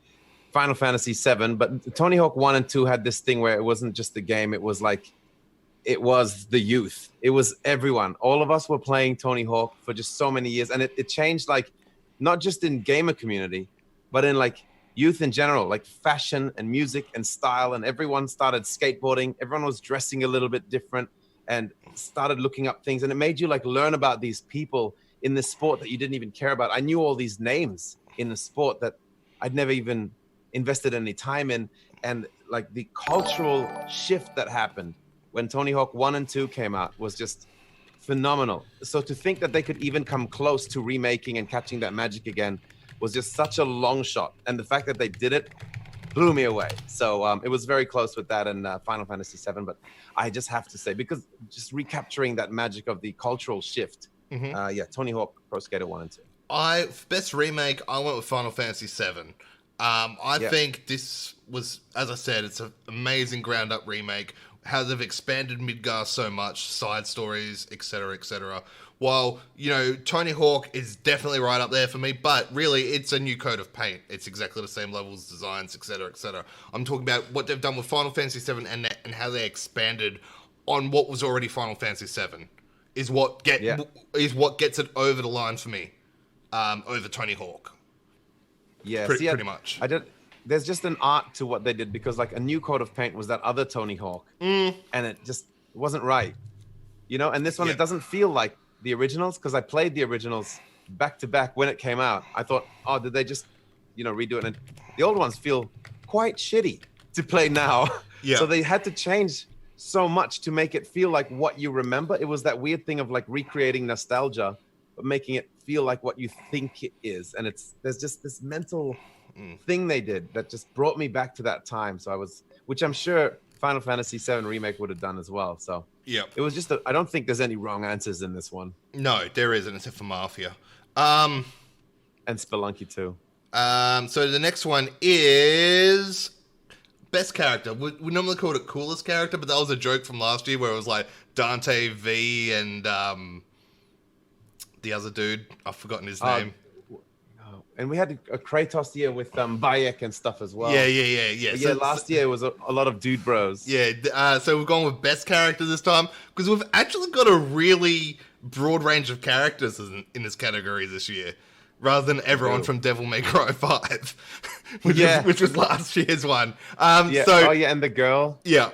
Final Fantasy 7, but Tony Hawk 1 and 2 had this thing where it wasn't just the game, it was the youth. It was everyone. All of us were playing Tony Hawk for just so many years, and it changed, like, not just in gamer community, but in like youth in general, like fashion and music and style, and everyone started skateboarding. Everyone was dressing a little bit different and started looking up things, and it made you like learn about these people in this sport that you didn't even care about. I knew all these names in the sport that I'd never even invested any time in, and like the cultural shift that happened when Tony Hawk 1 and 2 came out was just phenomenal. So to think that they could even come close to remaking and catching that magic again was just such a long shot, and the fact that they did it blew me away. So it was very close with that and Final Fantasy VII, but I just have to say, because just recapturing that magic of the cultural shift, Tony Hawk Pro Skater 1 and 2. Best remake, I went with Final Fantasy VII. I think this was, as I said, it's an amazing ground up remake. How they've expanded Midgar so much, side stories, etc., etc. While, Tony Hawk is definitely right up there for me, but really, it's a new coat of paint. It's exactly the same levels, designs, etc., etc. I'm talking about what they've done with Final Fantasy VII and how they expanded on what was already Final Fantasy VII is what gets it over the line for me, over Tony Hawk. Yeah, pretty much. There's just an art to what they did, because like a new coat of paint was that other Tony Hawk, and it just wasn't right, And this one, it doesn't feel like the originals, because I played the originals back to back when it came out. I thought, oh, did they just, redo it? And the old ones feel quite shitty to play now. Yeah. So they had to change so much to make it feel like what you remember. It was that weird thing of like recreating nostalgia, but making it feel like what you think it is. And there's just this mental thing they did that just brought me back to that time. So which I'm sure Final Fantasy VII Remake would have done as well. So yeah, it was just I don't think there's any wrong answers in this one. No, there isn't, except for Mafia. And Spelunky too. So the next one is best character. We normally called it coolest character, but that was a joke from last year where it was like Dante V and the other dude. I've forgotten his name. And we had a Kratos year with Bayek and stuff as well. Yeah. So last year was a lot of dude bros. Yeah, so we've gone with best character this time because we've actually got a really broad range of characters in this category this year, rather than everyone from Devil May Cry 5, which was last year's one. And the girl. Yeah.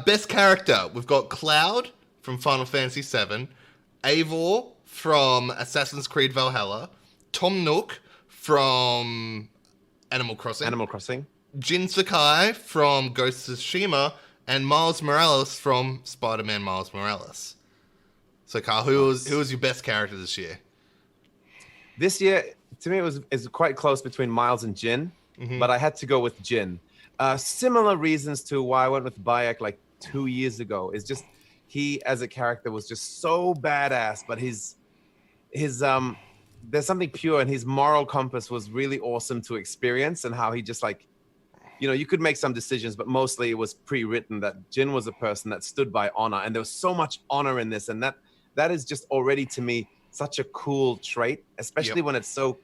Best character, we've got Cloud from Final Fantasy VII, Eivor from Assassin's Creed Valhalla, Tom Nook from Animal Crossing, Jin Sakai from Ghost of Tsushima, and Miles Morales from Spider-Man Miles Morales. So, Carl, who was your best character this year? This year, to me, it's quite close between Miles and Jin, but I had to go with Jin. Similar reasons to why I went with Bayek like 2 years ago. Is just he as a character was just so badass, but his there's something pure, and his moral compass was really awesome to experience, and how he just like, you could make some decisions, but mostly it was pre-written that Jin was a person that stood by honor, and there was so much honor in this, and that is just already to me such a cool trait, especially when it's so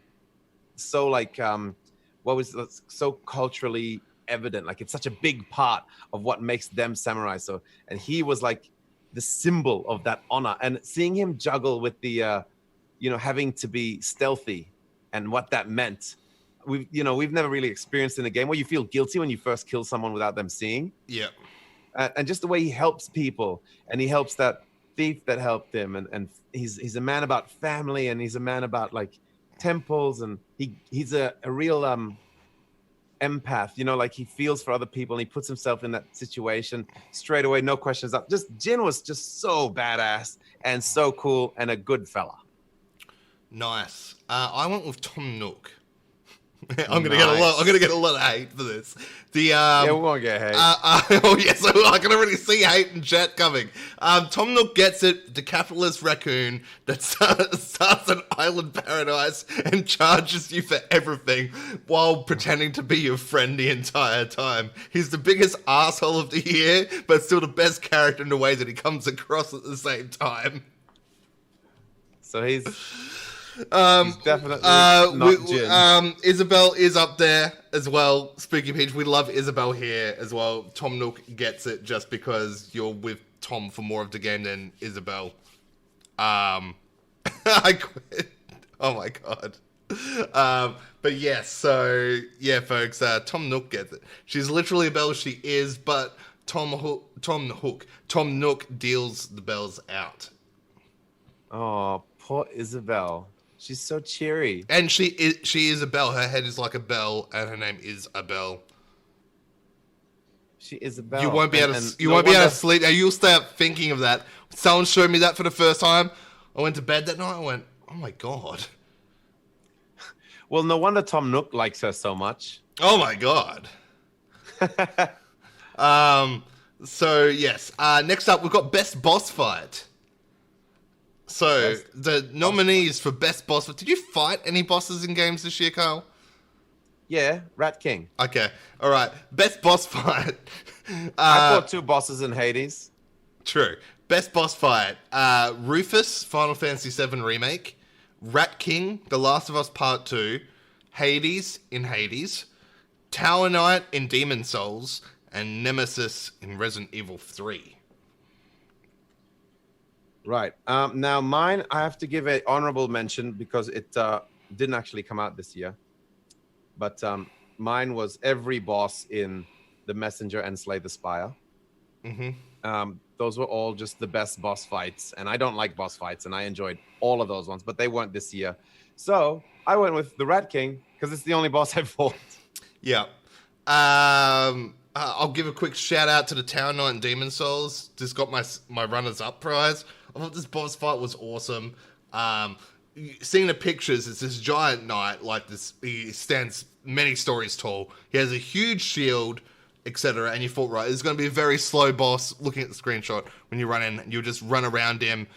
like so culturally evident, like it's such a big part of what makes them samurai. So, and he was like the symbol of that honor, and seeing him juggle with the having to be stealthy and what that meant. We've never really experienced in a game where you feel guilty when you first kill someone without them seeing. Yeah. And just the way he helps people, and he helps that thief that helped him, and he's a man about family, and he's a man about like temples, and he's a real empath, like he feels for other people and he puts himself in that situation straight away, no questions asked. Just Jin was just so badass and so cool and a good fella. Nice. I went with Tom Nook. I'm gonna get a lot of hate for this. Yeah, we won't get hate. Oh yeah, so I can already see hate in chat coming. Tom Nook gets it. The capitalist raccoon that starts an island paradise and charges you for everything while pretending to be your friend the entire time. He's the biggest asshole of the year, but still the best character in the way that he comes across at the same time. So he's definitely not Jin. Isabel is up there as well. Spooky Peach, we love Isabel here as well. Tom Nook gets it just because you're with Tom for more of the game than Isabel. I quit. Oh my god. But yes, so yeah, folks. Tom Nook gets it. She's literally a bell. She is, but Tom Nook deals the bells out. Oh, poor Isabel. She's so cheery. And she is a bell. Her head is like a bell, and her name is a bell. She is a bell. You won't be able to sleep. You'll start thinking of that. Someone showed me that for the first time. I went to bed that night. I went, oh my god. Well, no wonder Tom Nook likes her so much. Oh my god. So yes. Next up, we've got best boss fight. So, the nominees for best boss... Did you fight any bosses in games this year, Carl? Yeah, Rat King. Okay, all right. Best boss fight. I fought 2 bosses in Hades. True. Best boss fight. Rufus, Final Fantasy VII Remake. Rat King, The Last of Us Part 2. Hades in Hades. Tower Knight in Demon Souls. And Nemesis in Resident Evil 3. Right. Now, mine, I have to give an honorable mention because it didn't actually come out this year. But mine was every boss in The Messenger and Slay the Spire. Mm-hmm. Those were all just the best boss fights. And I don't like boss fights, and I enjoyed all of those ones, but they weren't this year. So I went with the Rat King because it's the only boss I fought. Yeah. I'll give a quick shout out to the Tower Knight and Demon Souls. Just got my runners-up prize. I thought this boss fight was awesome. Seeing the pictures, it's this giant knight, like this. He stands many stories tall. He has a huge shield, etc. And you thought, right, it's going to be a very slow boss. Looking at the screenshot, when you run in, you'll just run around him,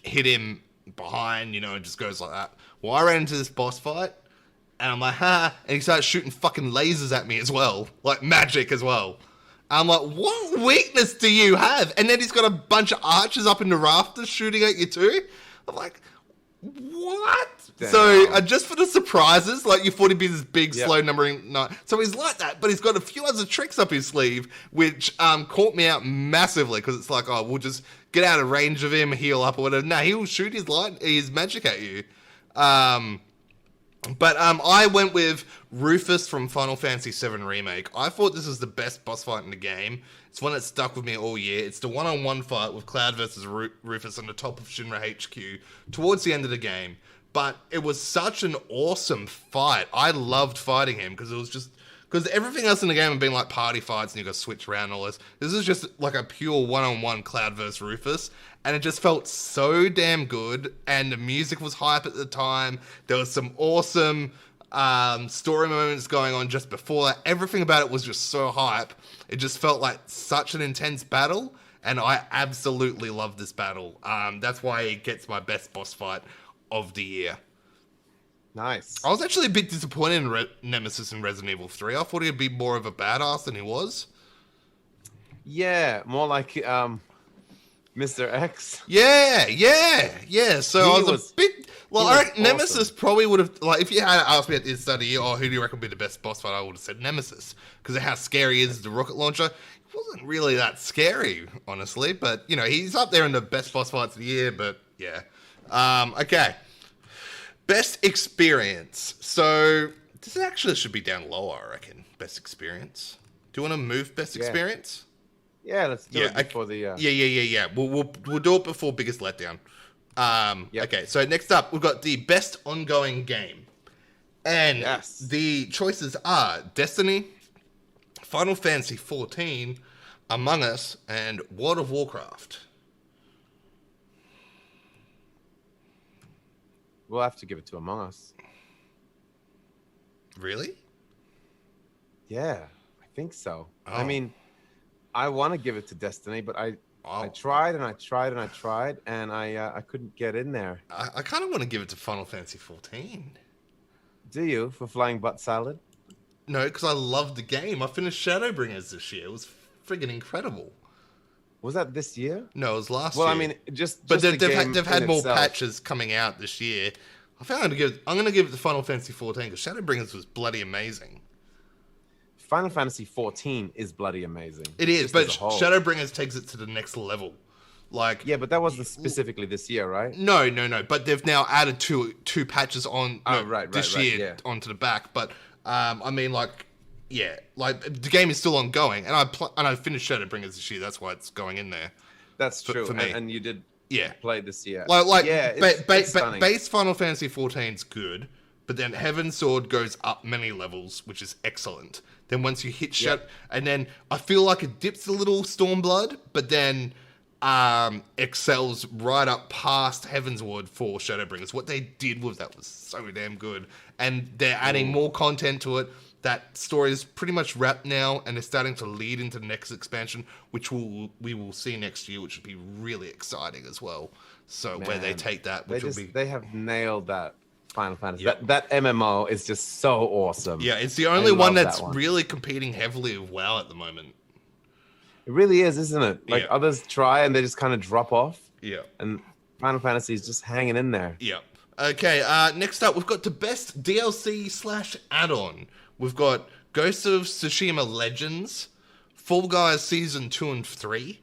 hit him behind, it just goes like that. Well, I ran into this boss fight, and I'm like, ha, and he starts shooting fucking lasers at me as well, like magic as well. I'm like, what weakness do you have? And then he's got a bunch of archers up in the rafters shooting at you too. I'm like, what? Damn. So just for the surprises, like you thought he'd be this big, slow numbering knight. So he's like that, but he's got a few other tricks up his sleeve, which caught me out massively because it's like, oh, we'll just get out of range of him, heal up or whatever. No, he'll shoot his magic at you. But I went with Rufus from Final Fantasy VII Remake. I thought this was the best boss fight in the game. It's one that stuck with me all year. It's the one-on-one fight with Cloud versus Rufus on the top of Shinra HQ towards the end of the game. But it was such an awesome fight. I loved fighting him because it was just... Because everything else in the game had been like party fights and you got to switch around and all this. This is just like a pure one-on-one Cloud versus Rufus. And it just felt so damn good. And the music was hype at the time. There was some awesome story moments going on just before that. Everything about it was just so hype. It just felt like such an intense battle. And I absolutely love this battle. That's why it gets my best boss fight of the year. Nice. I was actually a bit disappointed in Nemesis in Resident Evil 3. I thought he'd be more of a badass than he was. Yeah, more like Mr. X. Yeah. So I was a bit... Well, I reckon Nemesis probably would have... Like, if you had asked me at the start of the year, who do you reckon would be the best boss fight, I would have said Nemesis. Because of how scary he is, the rocket launcher. It wasn't really that scary, honestly. But, he's up there in the best boss fights of the year. But, yeah. Okay. Best experience. So this actually should be down lower, I reckon. Best experience. Do you want to move best experience? Yeah, let's do it before the. Yeah. We'll do it before biggest letdown. Okay, so next up we've got the best ongoing game, and the choices are Destiny, Final Fantasy 14, Among Us, and World of Warcraft. We'll have to give it to Among Us. Really? Yeah, I think so. Oh. I mean, I want to give it to Destiny, but I tried and I tried and I tried, and I couldn't get in there. I kind of want to give it to Final Fantasy 14. Do you, for flying butt salad? No, because I love the game. I finished Shadowbringers this year. It was friggin' incredible. Was that this year? No, it was last year. Well, I mean, just but the they've had more itself. patches coming out this year. I think I'm going to give it to Final Fantasy 14 because Shadowbringers was bloody amazing. Final Fantasy 14 is bloody amazing. It is, but Shadowbringers takes it to the next level. Like, yeah, but that wasn't specifically this year, right? No. But they've now added two patches on this year onto the back. But I mean, like, yeah, like the game is still ongoing, and I finished Shadowbringers this year. That's why it's going in there. That's true for me. And you did play this year. Base Final Fantasy 14's good, but then Heaven's Sword goes up many levels, which is excellent. Then once you hit and then I feel like it dips a little Stormblood, but then excels right up past Heaven's Ward for Shadowbringers. What they did with that was so damn good, and they're adding more content to it. That story is pretty much wrapped now, and they're starting to lead into the next expansion, which we will see next year, which would be really exciting as well. So where they take that, they have nailed that Final Fantasy. That MMO is just so awesome. Yeah, it's the only one that's really competing heavily with WoW at the moment. It really is, isn't it? Like others try and they just kind of drop off. Yeah. And Final Fantasy is just hanging in there. Yeah. Okay, next up, we've got the best DLC/add-on. We've got Ghost of Tsushima Legends, Fall Guys Season 2 and 3,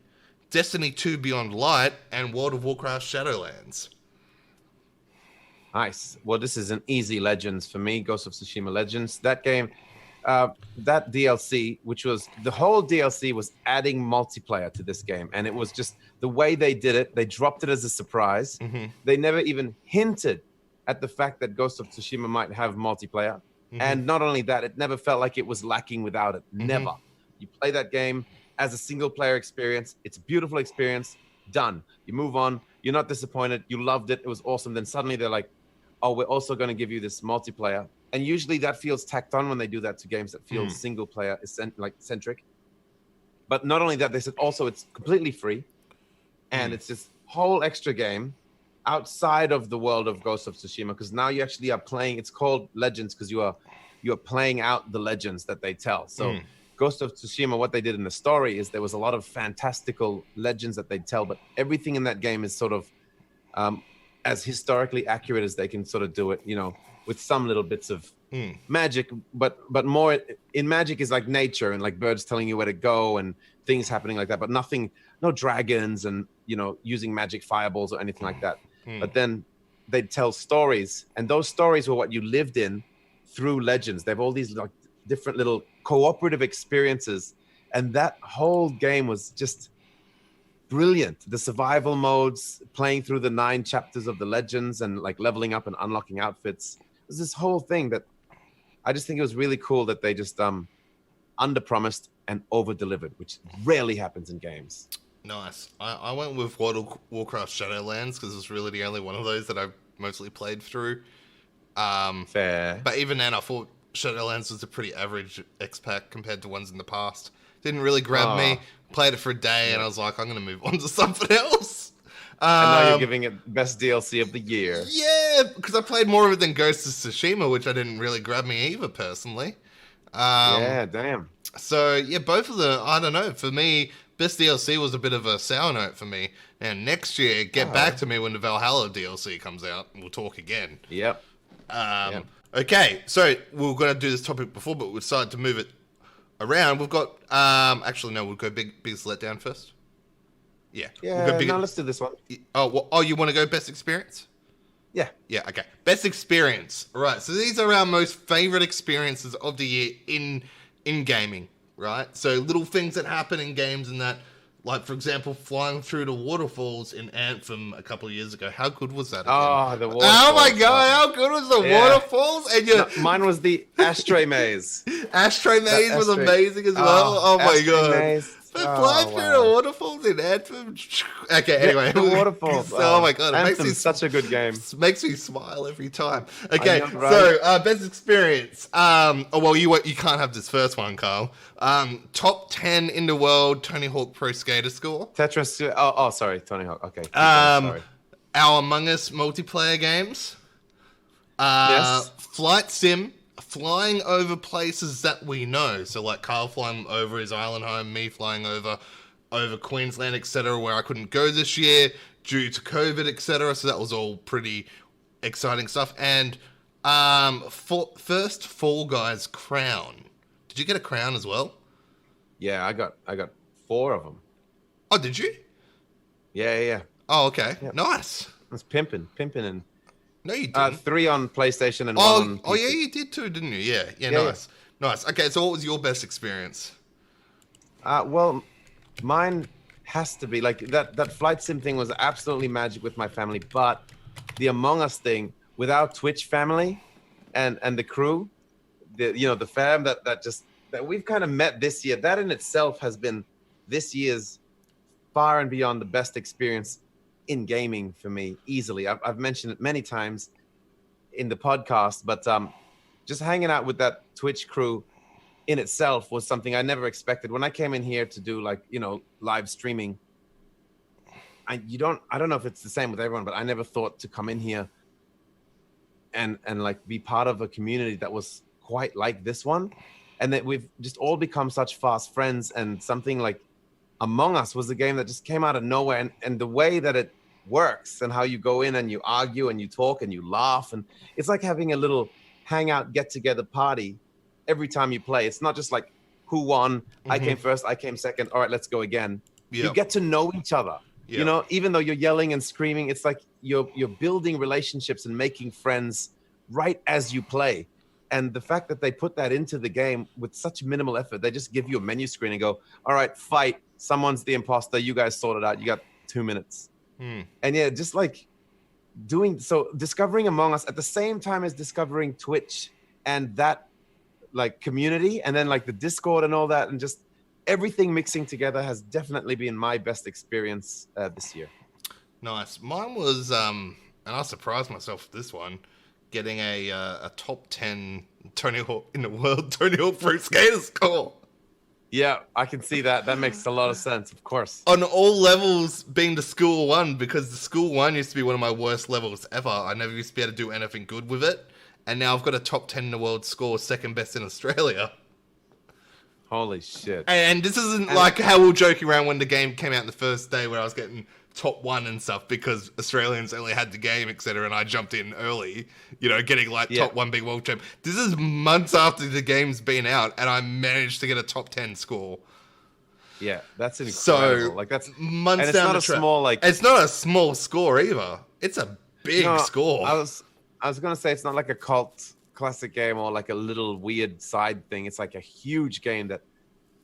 Destiny 2 Beyond Light, and World of Warcraft Shadowlands. Nice. Well, this is an easy Legends for me, Ghost of Tsushima Legends. That game, that DLC, which was, the whole DLC was adding multiplayer to this game. And it was just the way they did it. They dropped it as a surprise. Mm-hmm. They never even hinted at the fact that Ghost of Tsushima might have multiplayer. Mm-hmm. And not only that, it never felt like it was lacking without it. Mm-hmm. Never. You play that game as a single player experience. It's a beautiful experience. Done. You move on. You're not disappointed. You loved it. It was awesome. Then suddenly they're like, oh, we're also going to give you this multiplayer. And usually that feels tacked on when they do that to games that feel single player centric. But not only that, they said also it's completely free. And it's this whole extra game outside of the world of Ghost of Tsushima, because now you actually are playing. It's called Legends because you are playing out the legends that they tell. So Ghost of Tsushima, what they did in the story is there was a lot of fantastical legends that they tell, but everything in that game is sort of as historically accurate as they can sort of do it, you know, with some little bits of magic, but more in magic is like nature and like birds telling you where to go and things happening like that, but no dragons and, you know, using magic fireballs or anything like that. But then they'd tell stories, and those stories were what you lived in through Legends. They have all these like different little cooperative experiences, and that whole game was just brilliant. The survival modes, playing through the 9 chapters of the Legends and like leveling up and unlocking outfits. There's this whole thing that I just think it was really cool that they just under-promised and over-delivered, which rarely happens in games. Nice. I went with World of Warcraft Shadowlands because it's really the only one of those that I've mostly played through. Fair. But even then, I thought Shadowlands was a pretty average X-Pack compared to ones in the past. Didn't really grab me. Played it for a day, and I was like, I'm going to move on to something else. And now you're giving it best DLC of the year. Yeah, because I played more of it than Ghost of Tsushima, which I didn't really grab me either, personally. Yeah, damn. So, yeah, both of them, I don't know. For me, best DLC was a bit of a sour note for me. And next year, get back to me when the Valhalla DLC comes out, and we'll talk again. Yep. Okay, so we were going to do this topic before, but we decided to move it around. We've got, actually, no, we'll go biggest letdown first. Yeah. Yeah, no, let's do this one. Oh, you want to go best experience? Yeah. Yeah, okay. Best experience. Right. So these are our most favorite experiences of the year in gaming, right? So little things that happen in games and that, like, for example, flying through the waterfalls in Anthem a couple of years ago. How good was that again? Oh, the Oh my waterfalls. god, how good was the waterfalls? And No, mine was the ashtray maze. Ashtray Maze was amazing as well. Oh my god. Maze. But flying through the waterfalls in Anthem. Okay, anyway. The waterfalls. Oh my god, it makes me such a good game. makes me smile every time. Okay, know, right? so best experience. Oh well, you can't have this first one, Carl. Top 10 in the world Tony Hawk Pro Skater score. Tetris. Oh, sorry, Tony Hawk. Okay. Sorry. Our Among Us multiplayer games. Yes. Flight sim. Flying over places that we know, so like Carl flying over his island home, me flying over Queensland, etc., where I couldn't go this year due to COVID, etc. So that was all pretty exciting stuff. And first Fall Guys crown. Did you get a crown as well? Yeah, I got 4 of them. Oh, did you? Yeah. Oh, okay. Yep. Nice. It's pimping, and No, you didn't. 3 on PlayStation and 1 on PC. Oh, yeah, you did too, didn't you? Yeah, nice. Nice. Okay, so what was your best experience? Well, mine has to be like that flight sim thing was absolutely magic with my family, but the Among Us thing with our Twitch family and the crew, the fam that we've kind of met this year, that in itself has been this year's far and beyond the best experience in gaming for me, easily. I've mentioned it many times in the podcast, but just hanging out with that Twitch crew in itself was something I never expected. When I came in here to do live streaming, I don't know if it's the same with everyone, but I never thought to come in here and like be part of a community that was quite like this one, and that we've just all become such fast friends. And something like Among Us was a game that just came out of nowhere, and the way that it works and how you go in and you argue and you talk and you laugh, and it's like having a little hangout get-together party every time you play. It's not just like who won, I came first, I came second, all right, let's go again. You get to know each other. Even though you're yelling and screaming, it's like you're building relationships and making friends right as you play. And the fact that they put that into the game with such minimal effort, they just give you a menu screen and go, all right, fight. Someone's the imposter. You guys sort it out. You got 2 minutes. And yeah, just like discovering Among Us at the same time as discovering Twitch and that like community, and then like the Discord and all that, and just everything mixing together has definitely been my best experience this year. Nice. Mine was, and I surprised myself with this one, getting a top 10 Tony Hawk in the world Tony Hawk Pro Skater score. Yeah, I can see that. That makes a lot of sense, of course. On all levels being the school one, because the school one used to be one of my worst levels ever. I never used to be able to do anything good with it. And now I've got a top 10 in the world score, second best in Australia. Holy shit. And this isn't like how we were joking around when the game came out the first day where I was getting top 1 and stuff because Australians only had the game, etc. And I jumped in early, getting like top 1 big world champ. This is months after the game's been out and I managed to get a top 10 score. Yeah, that's incredible. So, like that's months and it's down not the a track. small It's not a small score either. It's a big score. I was gonna say it's not like a cult classic game or like a little weird side thing. It's like a huge game that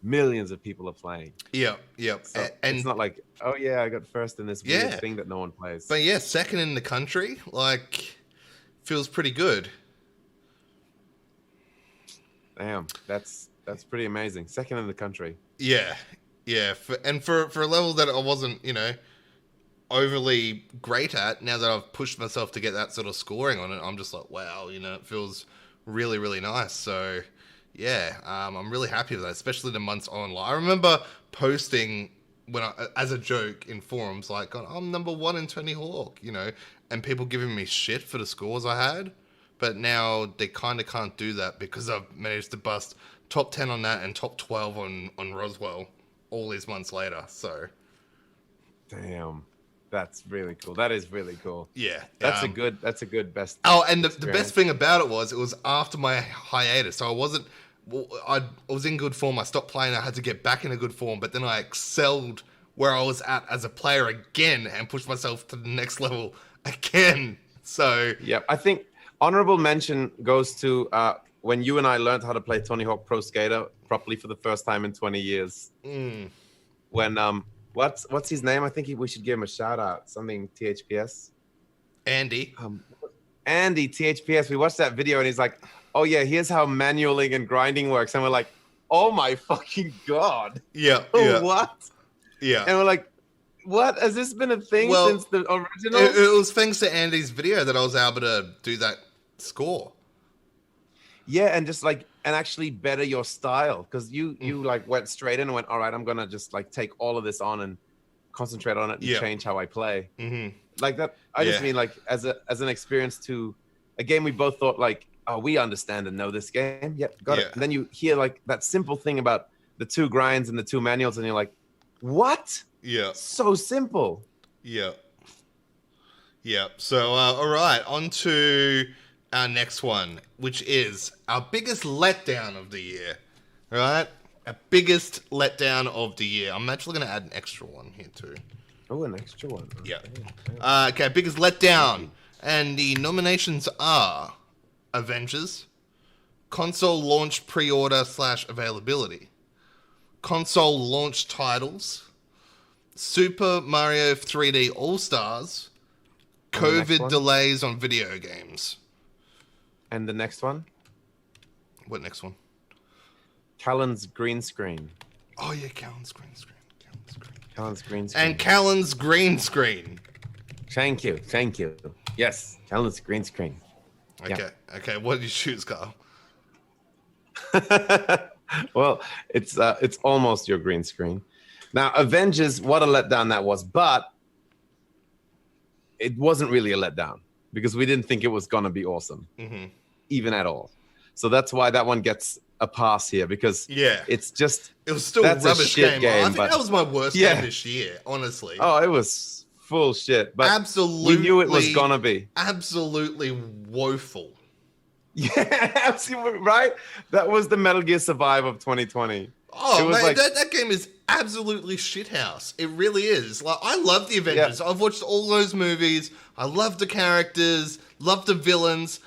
millions of people are playing. Yeah. So and it's not like, oh yeah, I got first in this weird thing that no one plays. But yeah, second in the country, like, feels pretty good. Damn, that's pretty amazing. Second in the country. Yeah. For a level that I wasn't, overly great at, now that I've pushed myself to get that sort of scoring on it, I'm just like, wow, it feels really, really nice. So yeah, I'm really happy with that, especially the months online. I remember posting as a joke in forums, like, I'm number 1 in Tony Hawk, and people giving me shit for the scores I had. But now they kind of can't do that because I've managed to bust top 10 on that and top 12 on Roswell all these months later. So, damn, that's really cool. That is really cool. Yeah, that's a good best. Oh, and the best thing about it was after my hiatus. So I was in good form. I stopped playing. I had to get back in a good form, but then I excelled where I was at as a player again and pushed myself to the next level again. So Yeah, I think honorable mention goes to when you and I learned how to play Tony Hawk Pro Skater properly for the first time in 20 years. When what's his name? I think we should give him a shout out. Something THPS. Andy. Andy THPS. We watched that video and he's like, "Oh yeah, here's how manualing and grinding works." And we're like, "Oh my fucking god!" Yeah. What? Yeah. And we're like, "What? Has this been a thing since the original?" It was thanks to Andy's video that I was able to do that score. Yeah, and just like and actually better your style, because you like went straight in and went, all right, I'm gonna just like take all of this on and concentrate on it and change how I play. Like that. I just mean like as an experience to a game we both thought like, oh, we understand and know this game. Yep, got it. And then you hear like that simple thing about the 2 grinds and the 2 manuals, and you're like, what? Yeah. So simple. Yeah. Yeah. So all right, on to our next one, which is our biggest letdown of the year. Right? Our biggest letdown of the year. I'm actually going to add an extra one here too. Oh, an extra one. Yeah. Okay, biggest letdown. And the nominations are Avengers, console launch pre-order / availability, console launch titles, Super Mario 3D All-Stars, COVID delays on video games. And the next one? What next one? Callan's green screen. Oh yeah, Callan's green screen. Callan's green screen. And Callan's green screen. Thank you. Yes, Callan's green screen. Okay. What did you choose, Carl? Well, it's almost your green screen. Now, Avengers, what a letdown that was, but it wasn't really a letdown because we didn't think it was gonna be awesome, even at all. So that's why that one gets a pass here, because it was still a rubbish game. I think that was my worst game this year, honestly. Oh, it was full shit, but absolutely, we knew it was gonna be absolutely woeful. Yeah, right? That was the Metal Gear Survive of 2020. Oh, mate, like, that game is absolutely shithouse. It really is. Like, I love the Avengers. Yeah. I've watched all those movies. I love the characters, love the villains.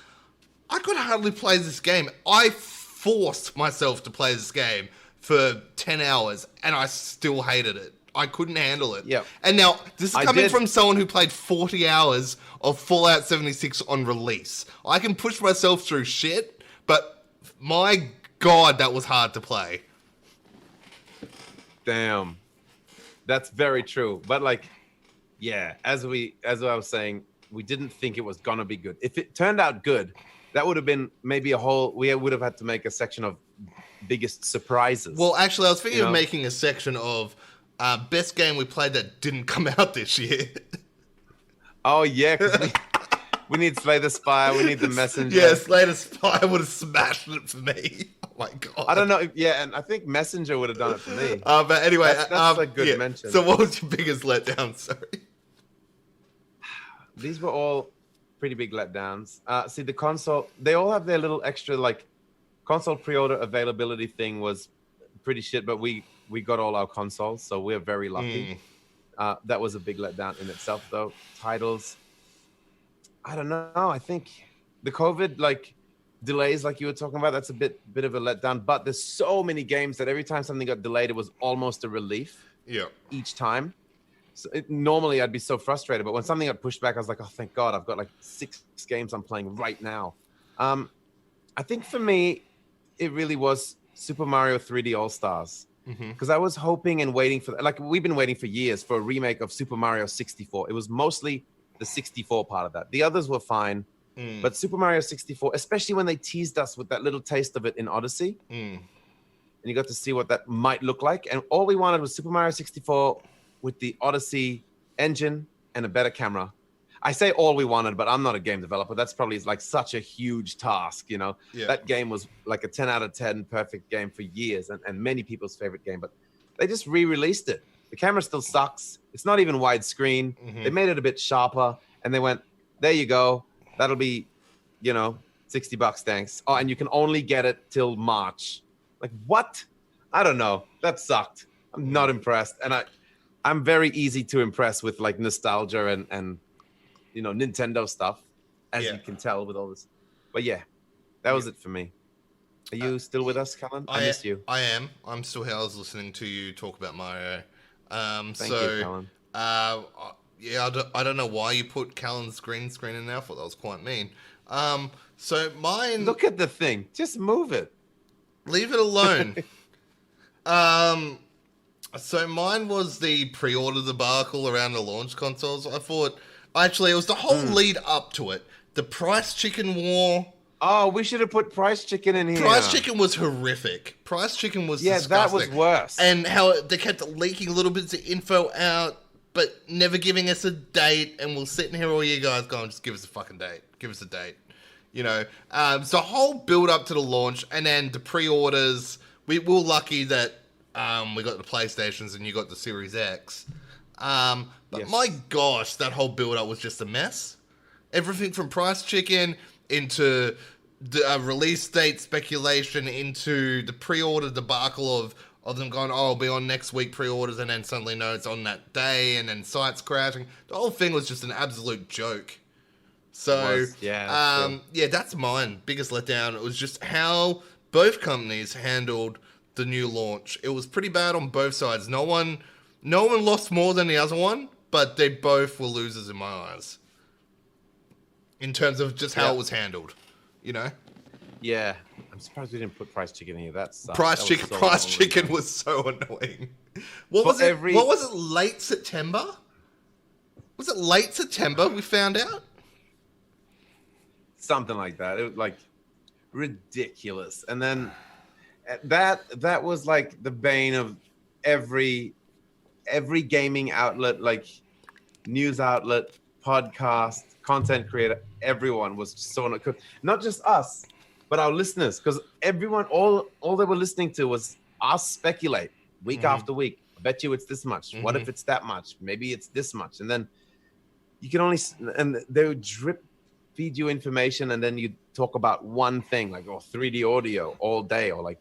I could hardly play this game. I forced myself to play this game for 10 hours, and I still hated it. I couldn't handle it. Yeah. And now, this is coming from someone who played 40 hours of Fallout 76 on release. I can push myself through shit, but my God, that was hard to play. Damn. That's very true. But like, yeah, as I was saying, we didn't think it was gonna be good. If it turned out good, that would have been maybe we would have had to make a section of biggest surprises. Well, actually, I was thinking of making a section of best game we played that didn't come out this year. Oh, yeah, 'cause we need Slay the Spire, we need the Messenger. Yeah, Slay the Spire would have smashed it for me. Oh my God. I don't know. Yeah, and I think Messenger would have done it for me. But anyway, that's a good mention. So what was your biggest letdown? Sorry. These were all pretty big letdowns. See, the console, they all have their little extra, like, console pre-order availability thing was pretty shit, but we got all our consoles, so we're very lucky. That was a big letdown in itself, though. Titles, I don't know. I think the COVID, like, delays, like you were talking about, that's a bit of a letdown. But there's so many games that every time something got delayed, it was almost a relief. Yeah. Each time. So normally I'd be so frustrated, but when something got pushed back, I was like, oh, thank God, I've got like 6 games I'm playing right now. I think for me, it really was Super Mario 3D All-Stars. Because I was hoping and waiting for, like, we've been waiting for years for a remake of Super Mario 64. It was mostly the 64 part of that. The others were fine, but Super Mario 64, especially when they teased us with that little taste of it in Odyssey, and you got to see what that might look like. And all we wanted was Super Mario 64 with the Odyssey engine and a better camera. I say all we wanted, but I'm not a game developer. That's probably like such a huge task, you know? Yeah. That game was like a 10 out of 10 perfect game for years and many people's favorite game, but they just re-released it. The camera still sucks. It's not even widescreen. They made it a bit sharper and they went, there you go. That'll be, you know, $60, thanks. Oh, and you can only get it till March. Like, what? I don't know. That sucked. I'm not impressed. And I'm very easy to impress with like nostalgia and you know, Nintendo stuff. as Yeah. you can tell with all this. But yeah, that was it for me. Are you still with us, Callan? I missed you. I am. I'm still here. I was listening to you talk about Mario. Thank you, Callan. Yeah, I don't know why you put Callan's green screen in there. I thought that was quite mean. So mine... Look at the thing. Just move it. Leave it alone. So mine was the pre-order debacle around the launch consoles. I thought... Actually, it was the whole lead up to it. The price chicken war... Oh, we should have put Price Chicken in here. Price Chicken was horrific. Price Chicken was disgusting. That was worse. And how they kept leaking little bits of info out, but never giving us a date. And we're sitting here all year, guys, going, just give us a fucking date. Give us a date. You know? So whole build up to the launch, and then the pre-orders. We were lucky that we got the PlayStations and you got the Series X. But Yes. my gosh, that whole build up was just a mess. Everything from Price Chicken into the release date speculation, into the pre-order debacle of them going, oh, it'll be on next week pre-orders, and then suddenly no, it's on that day, and then sites crashing. The whole thing was just an absolute joke. So, yeah, that's mine. Biggest letdown. It was just how both companies handled the new launch. It was pretty bad on both sides. No one lost more than the other one, but they both were losers in my eyes. In terms of just how it was handled, you know? Yeah. I'm surprised we didn't put Price Chicken in here. That sucks. Price Chicken was so annoying. What was it? Late September? Was it late September we found out? Something like that. It was like ridiculous. And then that was like the bane of every gaming outlet, like news outlet, podcast, content creator. Everyone was so not just us, but our listeners, because everyone, all they were listening to was us speculate week after week. I bet you it's this much. What if it's that much? Maybe it's this much. And then you can only, and they would drip feed you information, and then you talk about one thing, like 3D audio all day, or like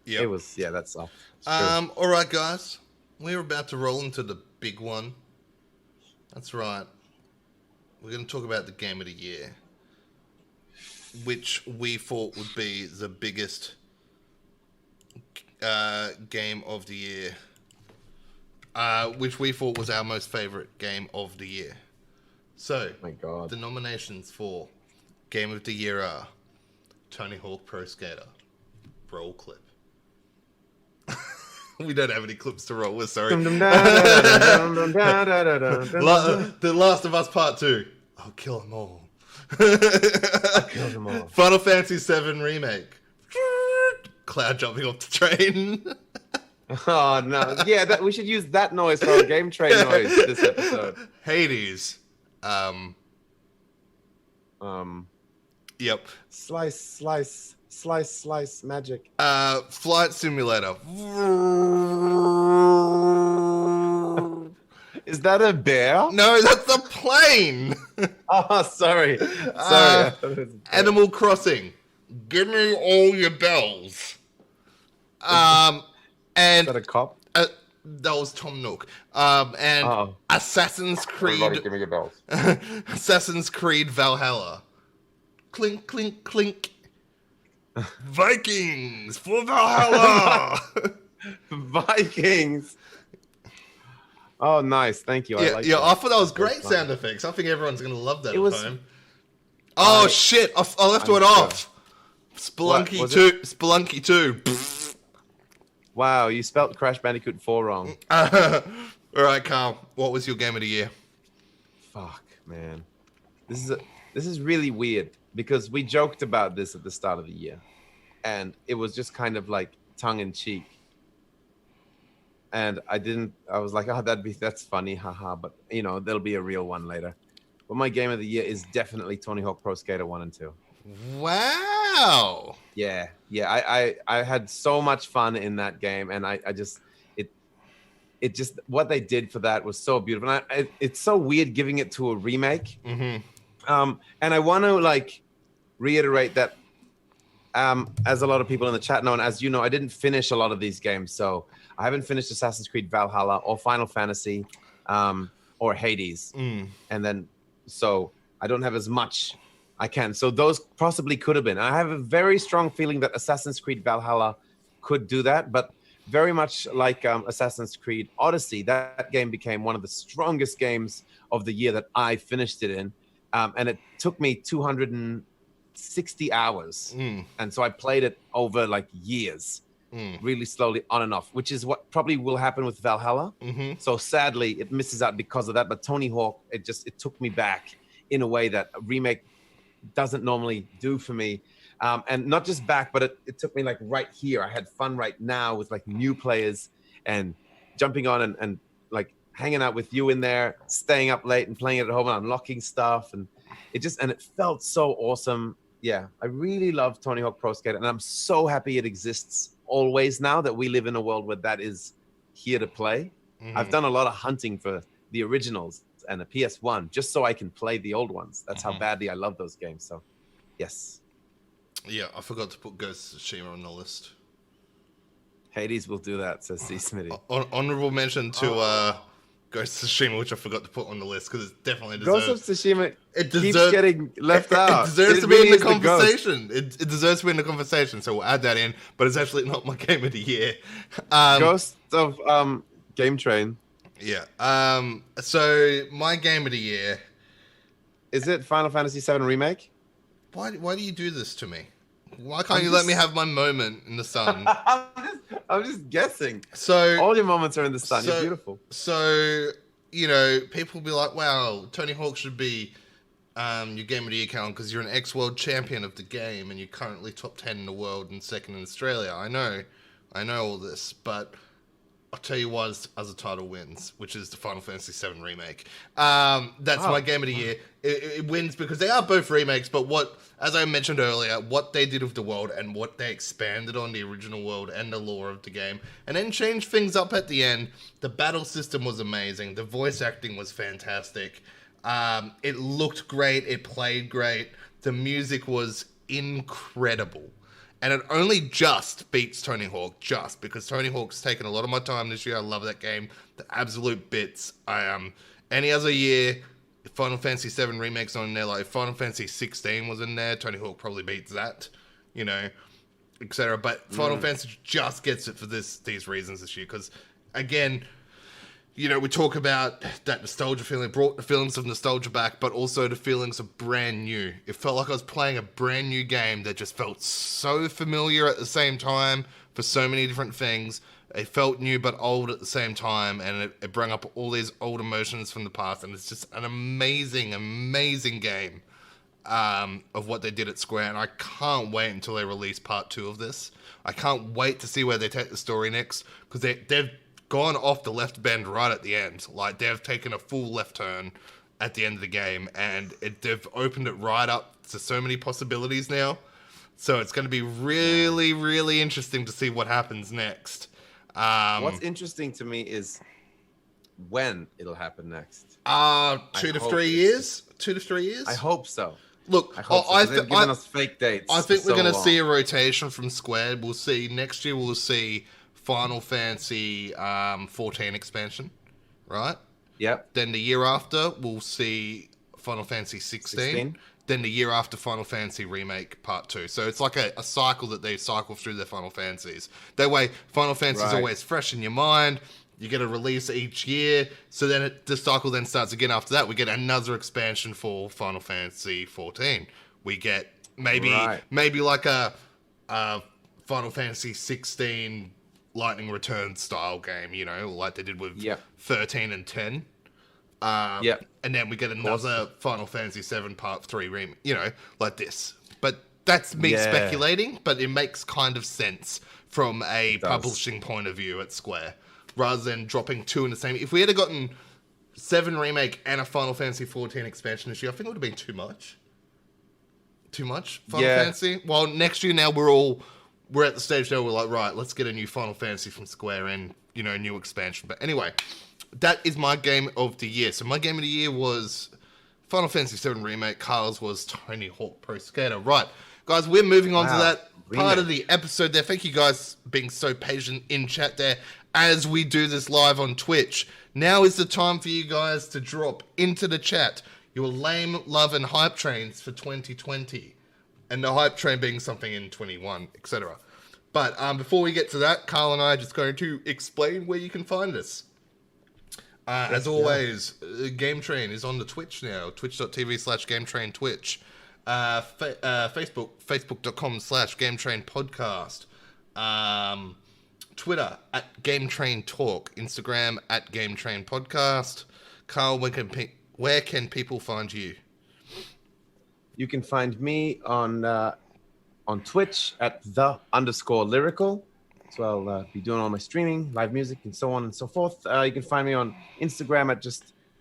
it was, that's all. All right, guys, we're about to roll into the big one. That's right. We're going to talk about the game of the year, which we thought would be the biggest game of the year, which we thought was our most favorite game of the year. So, my God, the nominations for Game of the Year are Tony Hawk Pro Skater, roll clip. We don't have any clips to roll with, sorry. The Last of Us Part 2. I'll kill them all. Final Fantasy VII Remake. Cloud jumping off the train. Oh, no. Yeah, we should use that noise for our game train noise this episode. Hades. Yep. Slice magic. Flight Simulator. Is that a bear? No, that's a plane. Oh, sorry. Animal Crossing. Give me all your bells. And is that a cop? That was Tom Nook. And Assassin's Creed. Everybody give me your bells. Assassin's Creed Valhalla. Clink, clink, clink. Vikings for Valhalla. Vikings. Oh, nice. Thank you. I thought that was great sound effects. I think everyone's going to love that at home. Oh, shit. I left one off. Spelunky 2. Spelunky 2. Wow, you spelt Crash Bandicoot 4 wrong. All right, Carl. What was your game of the year? Fuck, man. This is really weird because we joked about this at the start of the year. And it was just kind of like tongue-in-cheek. And I was like, that's funny, haha. But, there'll be a real one later. But my game of the year is definitely Tony Hawk Pro Skater 1 and 2. Wow. Yeah. I had so much fun in that game. And it just, what they did for that was so beautiful. And it's so weird giving it to a remake. And I want to, reiterate that, as a lot of people in the chat know, and as you know, I didn't finish a lot of these games. So I haven't finished Assassin's Creed Valhalla or Final Fantasy or Hades. And then, so I don't have as much I can. So those possibly could have been. I have a very strong feeling that Assassin's Creed Valhalla could do that, but very much like Assassin's Creed Odyssey, that game became one of the strongest games of the year that I finished it in. And it took me 260 hours. And so I played it over like years, really slowly on and off, which is what probably will happen with Valhalla. So sadly, it misses out because of that. But Tony Hawk, it took me back in a way that a remake doesn't normally do for me. And not just back, but it took me like right here. I had fun right now with like new players and jumping on and like hanging out with you in there, staying up late and playing it at home and unlocking stuff. And it felt so awesome. Yeah, I really love Tony Hawk Pro Skater, and I'm so happy it exists always now that we live in a world where that is here to play. I've done a lot of hunting for the originals and the PS1 just so I can play the old ones. That's how badly I love those games. So, yes. Yeah, I forgot to put Ghost of Tsushima on the list. Hades will do that, says C. Smitty. Honorable mention to Ghost of Tsushima, which I forgot to put on the list because it definitely deserves. Ghost of Tsushima keeps getting left out. It deserves to be in the conversation. It deserves to be in the conversation, so we'll add that in. But it's actually not my game of the year. Ghost of Game Train. Yeah. So my game of the year, is it Final Fantasy VII Remake? Why do you do this to me? Why can't you let me have my moment in the sun? I'm just guessing. So all your moments are in the sun. You're beautiful. So, you know, people will be like, wow, Tony Hawk should be your game of the year, Callan, because you're an ex-world champion of the game and you're currently top 10 in the world and second in Australia. I know all this, but I'll tell you what, as a title wins, which is the Final Fantasy VII Remake. That's my game of the year. It wins because they are both remakes, but as I mentioned earlier, what they did with the world and what they expanded on the original world and the lore of the game, and then changed things up at the end. The battle system was amazing. The voice acting was fantastic. It looked great. It played great. The music was incredible. And it only just beats Tony Hawk, just because Tony Hawk's taken a lot of my time this year. I love that game. The absolute bits. Any other year, if Final Fantasy VII Remake's on there, like if Final Fantasy 16 was in there, Tony Hawk probably beats that, you know, etc. But Final Fantasy just gets it for these reasons this year, because, again, you know, we talk about that nostalgia feeling, brought the feelings of nostalgia back, but also the feelings of brand new. It felt like I was playing a brand new game that just felt so familiar at the same time for so many different things. It felt new but old at the same time, and it brought up all these old emotions from the past, and it's just an amazing, amazing game of what they did at Square, and I can't wait until they release part 2 of this. I can't wait to see where they take the story next, because they've gone off the left bend right at the end. Like, they've taken a full left turn at the end of the game, and they've opened it right up to so many possibilities now. So it's going to be really, really interesting to see what happens next. What's interesting to me is when it'll happen next. 2 to 3 years? 2 to 3 years? I hope so. Look, they've given us fake dates. I think we're going to see a rotation from Square. We'll see next year. We'll see Final Fantasy 14 expansion, right? Yep. Then the year after, we'll see Final Fantasy 16. Then the year after, Final Fantasy Remake Part 2. So it's like a cycle that they cycle through their Final Fantasies. That way, Final Fantasy is always fresh in your mind. You get a release each year. So then the cycle then starts again after that. We get another expansion for Final Fantasy 14. We get maybe like a Final Fantasy 16 Lightning Return style game, you know, like they did with 13 and 10. And then we get another Final Fantasy 7 Part 3 you know, like this. But that's me speculating, but it makes kind of sense from a publishing point of view at Square, rather than dropping 2 in the same. If we had gotten 7 Remake and a Final Fantasy 14 expansion this year, I think it would have been too much. Too much Final Fantasy? Well, next year now we're at the stage now we're like, right, let's get a new Final Fantasy from Square and, you know, a new expansion. But anyway, that is my game of the year. So my game of the year was Final Fantasy VII Remake. Carl's was Tony Hawk Pro Skater. Right, guys, we're moving on to that part of the episode there. Thank you guys for being so patient in chat there as we do this live on Twitch. Now is the time for you guys to drop into the chat your lame, love, and hype trains for 2020. And the hype train being something in 21, etc. But before we get to that, Carl and I are just going to explain where you can find us. As always, Game Train is on the Twitch now, twitch.tv/GameTrainTwitch. Facebook, facebook.com/GameTrainPodcast. Twitter @GameTrainTalk. Instagram @GameTrainPodcast. Carl, where can people find you? You can find me on Twitch @the_lyrical. So I'll be doing all my streaming, live music, and so on and so forth. You can find me on Instagram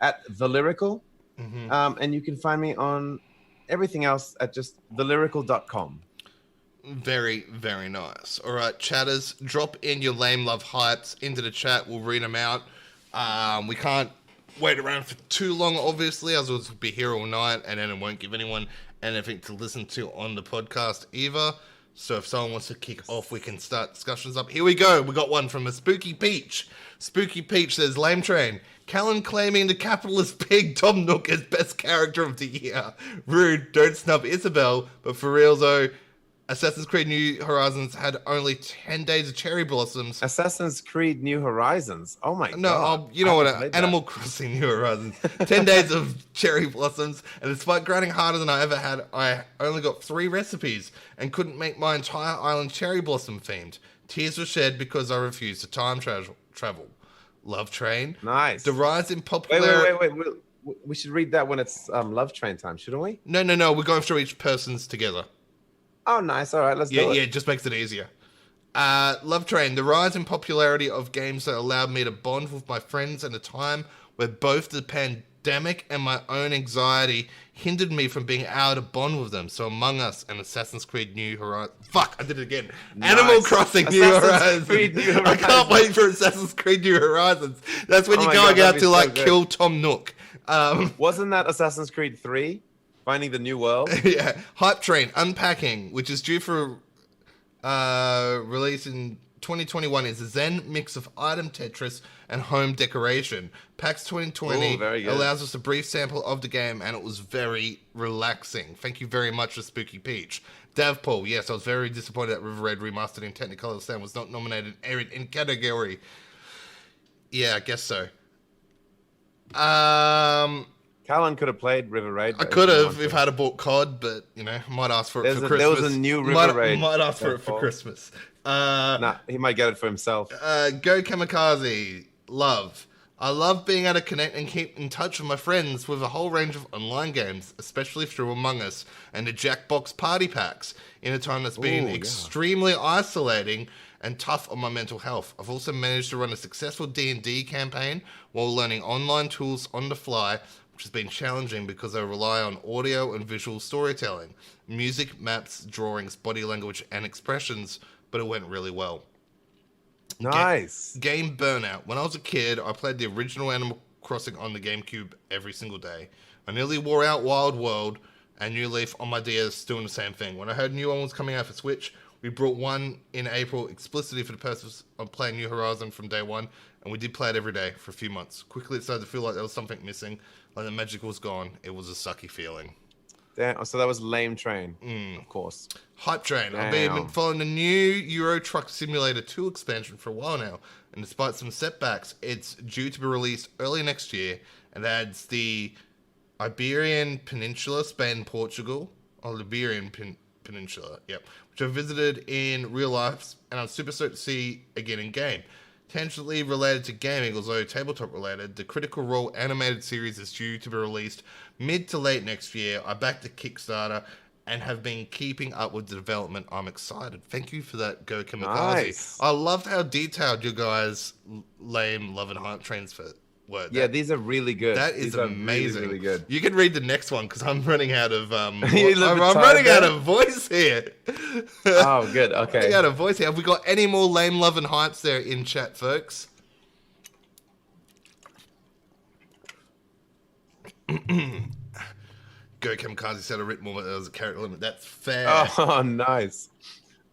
@the_lyrical. And you can find me on everything else at just thelyrical.com. Very, very nice. All right, chatters, drop in your lame love hypes into the chat. We'll read them out. We can't wait around for too long, obviously, as we'll be here all night, and then it won't give anyone anything to listen to on the podcast either. So if someone wants to kick off, we can start discussions up. Here we go. We got one from a Spooky Peach. Spooky Peach says, Lame Train. Callan claiming the capitalist pig Tom Nook as best character of the year. Rude, don't snub Isabel. But for real though, Assassin's Creed New Horizons had only 10 days of cherry blossoms. Assassin's Creed New Horizons. Oh my god. You know what? Animal Crossing New Horizons. 10 days of cherry blossoms. And despite grinding harder than I ever had, I only got 3 recipes and couldn't make my entire island cherry blossom themed. Tears were shed because I refused to time travel. Love Train. Nice. The rise in popularity. Wait. We should read that when it's Love Train time, shouldn't we? No. We're going through each person's together. Oh, nice. All right, let's do it. Yeah, it just makes it easier. Love Train. The rise in popularity of games that allowed me to bond with my friends at a time where both the pandemic and my own anxiety hindered me from being able to bond with them. So Among Us and Assassin's Creed New Horizons. Fuck, I did it again. Nice. Animal Crossing New Horizons. I can't wait for Assassin's Creed New Horizons. That's when you're going out to kill Tom Nook. Wasn't that Assassin's Creed 3? Finding the New World? Yeah. Hype Train Unpacking, which is due for release in 2021, is a zen mix of item Tetris and home decoration. PAX 2020 allows us a brief sample of the game, and it was very relaxing. Thank you very much for Spooky Peach. Davpol, yes, I was very disappointed that River Raid Remastered in Technicolor Sound was not nominated in category. Yeah, I guess so. Callan could have played River Raid. I could have if I had bought COD, but might ask for it for Christmas. There was a new River Raid. Might ask for it for Christmas. Nah, he might get it for himself. Go Kamikaze. Love. I love being able to connect and keep in touch with my friends with a whole range of online games, especially through Among Us and the Jackbox party packs, in a time that's been extremely isolating and tough on my mental health. I've also managed to run a successful D&D campaign while learning online tools on the fly, which has been challenging because I rely on audio and visual storytelling, music, maps, drawings, body language, and expressions, but it went really well. Nice. Game burnout. When I was a kid, I played the original Animal Crossing on the GameCube every single day. I nearly wore out Wild World and New Leaf on my DS doing the same thing. When I heard new one was coming out for Switch, we brought one in April explicitly for the purpose of playing New Horizon from day one, and we did play it every day for a few months. Quickly it started to feel like there was something missing, like the magic was gone. It was a sucky feeling. Damn, so that was Lame Train, of course. Hype Train. I've been following the new Euro Truck Simulator 2 expansion for a while now, and despite some setbacks, it's due to be released early next year, and adds the Iberian Peninsula, Spain, Portugal, or Iberian Peninsula, which I visited in real life, and I'm super stoked to see again in game. Tangentially related to gaming, although tabletop related, the Critical Role animated series is due to be released mid to late next year. I backed the Kickstarter and have been keeping up with the development. I'm excited. Thank you for that, Go Kamikaze. Nice. I loved how detailed you guys lame love and hype trains for were. Yeah, these are really good. That is these amazing. Really good. You can read the next one because I'm running out of I'm running out of voice here. Oh, good. Okay. Running out of voice here. Have we got any more lame love and hypes there in chat, folks? Go Kamikaze said a writ more, but there was a character limit. That's fair. Oh, nice.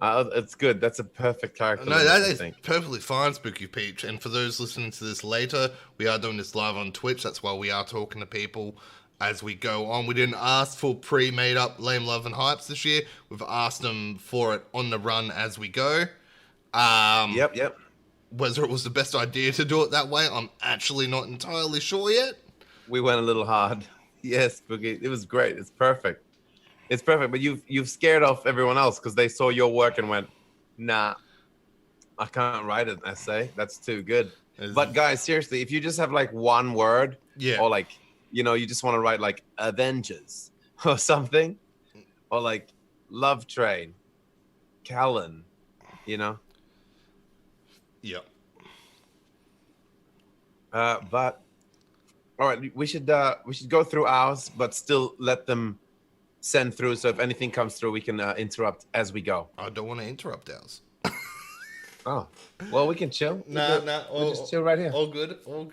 It's good. That's a perfect character. No, that is perfectly fine, Spooky Peach. And for those listening to this later, we are doing this live on Twitch. That's why we are talking to people. as we go on. We didn't ask for pre-made up lame love and hypes this year. We've asked them for it on the run as we go. Yep. Whether it was the best idea to do it that way, I'm actually not entirely sure yet. We went a little hard. Yes, Boogie. It was great. It's perfect. It's perfect. But you've scared off everyone else because they saw your work and went, nah, I can't write an essay. That's too good. But guys, seriously, if you just have like one word, or like, you know, you just want to write like Avengers or something, or like Love Train, Callan, you know. Yep. But all right, we should go through ours, but still let them send through. So if anything comes through, we can interrupt as we go. I don't want to interrupt ours. Oh, well, we can chill. Nah. We'll just chill right here. All good. We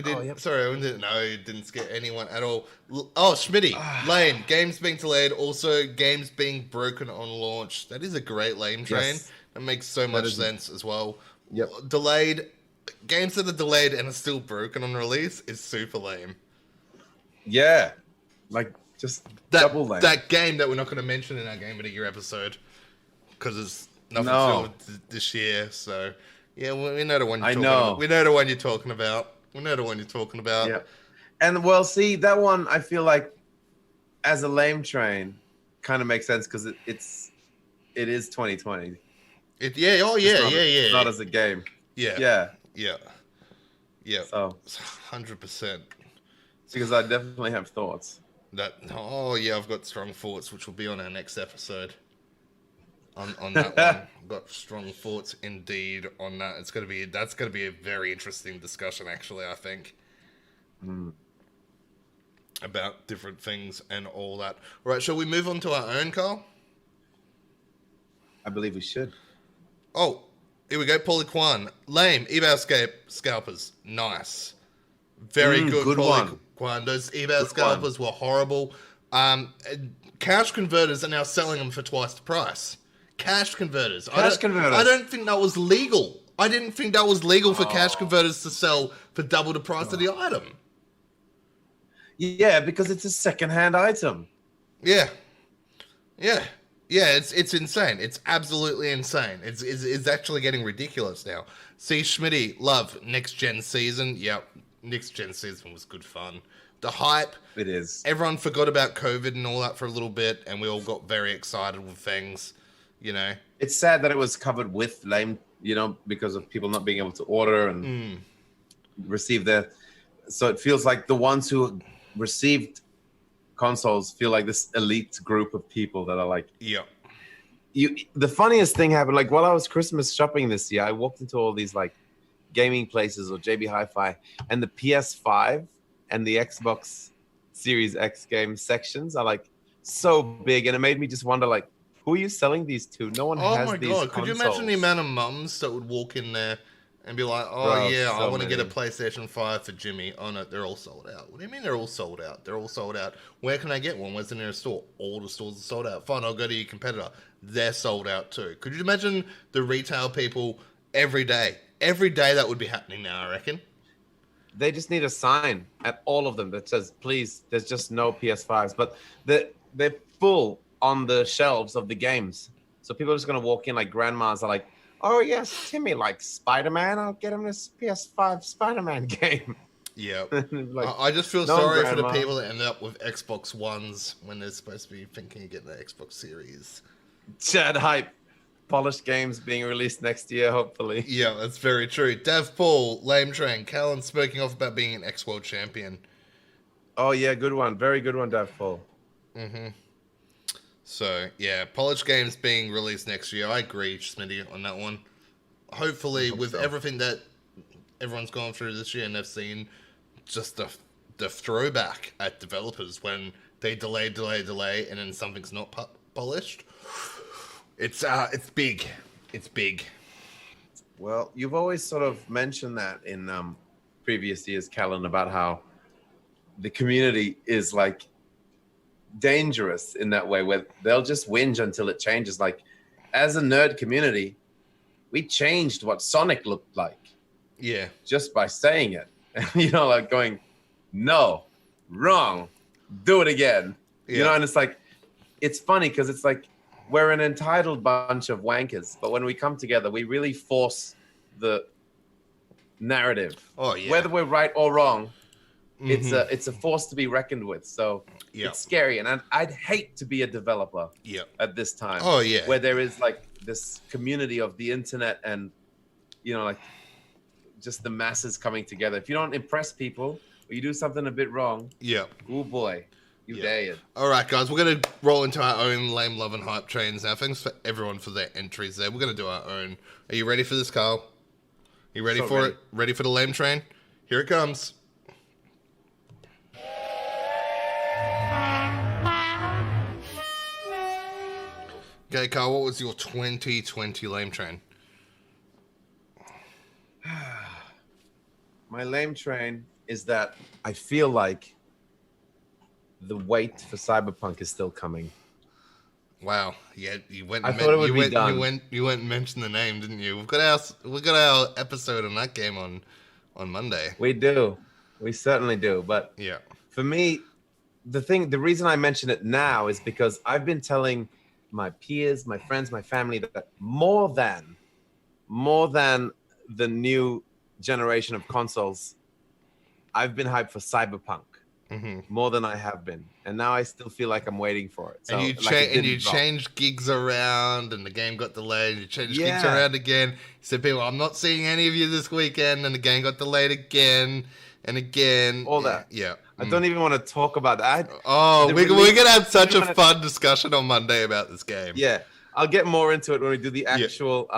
didn't. Oh, yep. Sorry, we didn't. No, it didn't scare anyone at all. Oh, Schmitty, lame. Games being delayed. Also, games being broken on launch. That is a great lame train. Yes. That makes so much sense as well. Yep. Delayed games that are delayed and are still broken on release is super lame. Yeah, like just double lame. That game that we're not going to mention in our Game of the Year episode because it's nothing to do with this year. So yeah, we know the one. We know the one you're talking about. Yeah, and well, see that one. I feel like as a lame train, kind of makes sense because it is 2020. Yeah. Not as a game. Yeah. So 100%. Because I definitely have thoughts. I've got strong thoughts, which will be on our next episode. On that one, I've got strong thoughts indeed on that. That's gonna be a very interesting discussion, actually. I think about different things and all that. All right, shall we move on to our own, Carl? I believe we should. Oh, here we go. Polyquan. Lame. eBay scalpers. Nice. Very good Polyquan. Those eBay scalpers were horrible. Cash converters are now selling them for twice the price. Cash converters. I don't think that was legal. I didn't think that was legal for cash converters to sell for double the price of the item. Yeah, because it's a second-hand item. Yeah, it's insane. It's absolutely insane. It's actually getting ridiculous now. See, Schmitty, love next gen season. Yep, next gen season was good fun. The hype. It is. Everyone forgot about COVID and all that for a little bit, and we all got very excited with things. You know, it's sad that it was covered with lame. You know, because of people not being able to order and receive their. So it feels like the ones who received consoles feel like this elite group of people that are like, the funniest thing happened, like while I was Christmas shopping this year, I walked into all these like gaming places or JB Hi-Fi, and the PS5 and the Xbox Series X game sections are like so big, and it made me just wonder, like, who are you selling these to? No one has these consoles. Could you imagine the amount of mums that would walk in there and be like, I want to get a PlayStation 5 for Jimmy. Oh, no, they're all sold out. What do you mean they're all sold out? They're all sold out. Where can I get one? Where's the nearest store? All the stores are sold out. Fine, I'll go to your competitor. They're sold out too. Could you imagine the retail people every day? Every day that would be happening now, I reckon. They just need a sign at all of them that says, please, there's just no PS5s. But they're full on the shelves of the games. So people are just going to walk in like grandmas are like, oh, yes, Timmy likes Spider-Man. I'll get him this PS5 Spider-Man game. Yeah. Like, I just feel sorry for the people that end up with Xbox Ones when they're supposed to be thinking of getting the Xbox Series. Chad hype. Polished games being released next year, hopefully. Yeah, that's very true. Dev Paul, Lame Train, Callan smoking off about being an X-World champion. Oh, yeah, good one. Very good one, Dev Paul. Mm-hmm. So, yeah, polished games being released next year. I agree, Smitty, on that one. Hopefully, with everything that everyone's gone through this year and they've seen, just the throwback at developers when they delay, and then something's not polished. It's big. It's big. Well, you've always sort of mentioned that in previous years, Callan, about how the community is like dangerous in that way, where they'll just whinge until it changes. Like, as a nerd community, we changed what Sonic looked like. Yeah. Just by saying it. You know, like going, no, wrong, do it again. Yeah. You know, and it's like, it's funny because it's like we're an entitled bunch of wankers, but when we come together, we really force the narrative. Oh, yeah. Whether we're right or wrong, it's a force to be reckoned with. So it's scary, and I'd hate to be a developer at this time. Oh, yeah. Where there is like this community of the internet and, you know, like just the masses coming together. If you don't impress people or you do something a bit wrong, oh boy, you dare it. All right, guys, we're going to roll into our own lame, love, and hype trains now. Thanks for everyone for their entries there. We're going to do our own. Are you ready for this, Carl? You ready for it? Ready for the lame train? Here it comes. Okay, Carl, what was your 2020 lame train? My lame train is that I feel like the wait for Cyberpunk is still coming. Wow, yeah, you went. I thought it would be done. You went and mentioned the name, didn't you? We've got our episode on that game on Monday. We do, we certainly do. But yeah, for me, the reason I mention it now is because I've been telling my peers, my friends, my family that more than the new generation of consoles, I've been hyped for Cyberpunk more than I have been, and now I still feel like I'm waiting for it. So, and you changed gigs around, and the game got delayed. You changed gigs around again. You said, "People, I'm not seeing any of you this weekend," and the game got delayed again and again. All that. Yeah. I don't even want to talk about that. We're gonna have such a fun discussion on Monday about this game. Yeah, I'll get more into it when we do the actual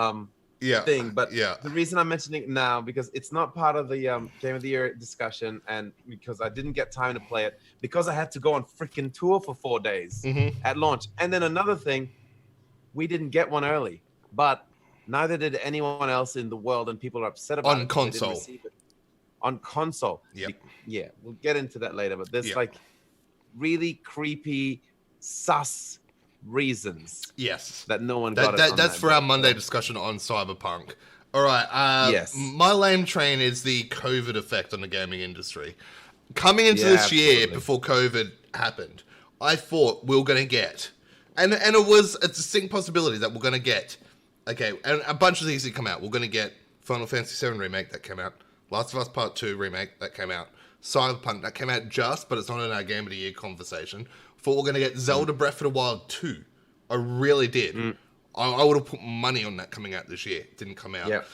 thing. But the reason I'm mentioning it now, because it's not part of the Game of the Year discussion, and because I didn't get time to play it, because I had to go on freaking tour for 4 days at launch. And then another thing, we didn't get one early, but neither did anyone else in the world, and people are upset about it. On console. On console. Yeah, we'll get into that later, but there's like really creepy, sus reasons. Yes. That no one got that's for our Monday discussion on Cyberpunk. All right. Yes. My lame train is the COVID effect on the gaming industry. Coming into this year, before COVID happened, I thought we were going to get, and it was a distinct possibility that we're going to get, and a bunch of these that come out. We're going to get Final Fantasy VII Remake that came out, Last of Us Part 2 Remake that came out, Cyberpunk that came out but it's not in our Game of the Year conversation. Thought we're going to get Zelda Breath of the Wild 2. I really did. I would have put money on that coming out this year. It didn't come out.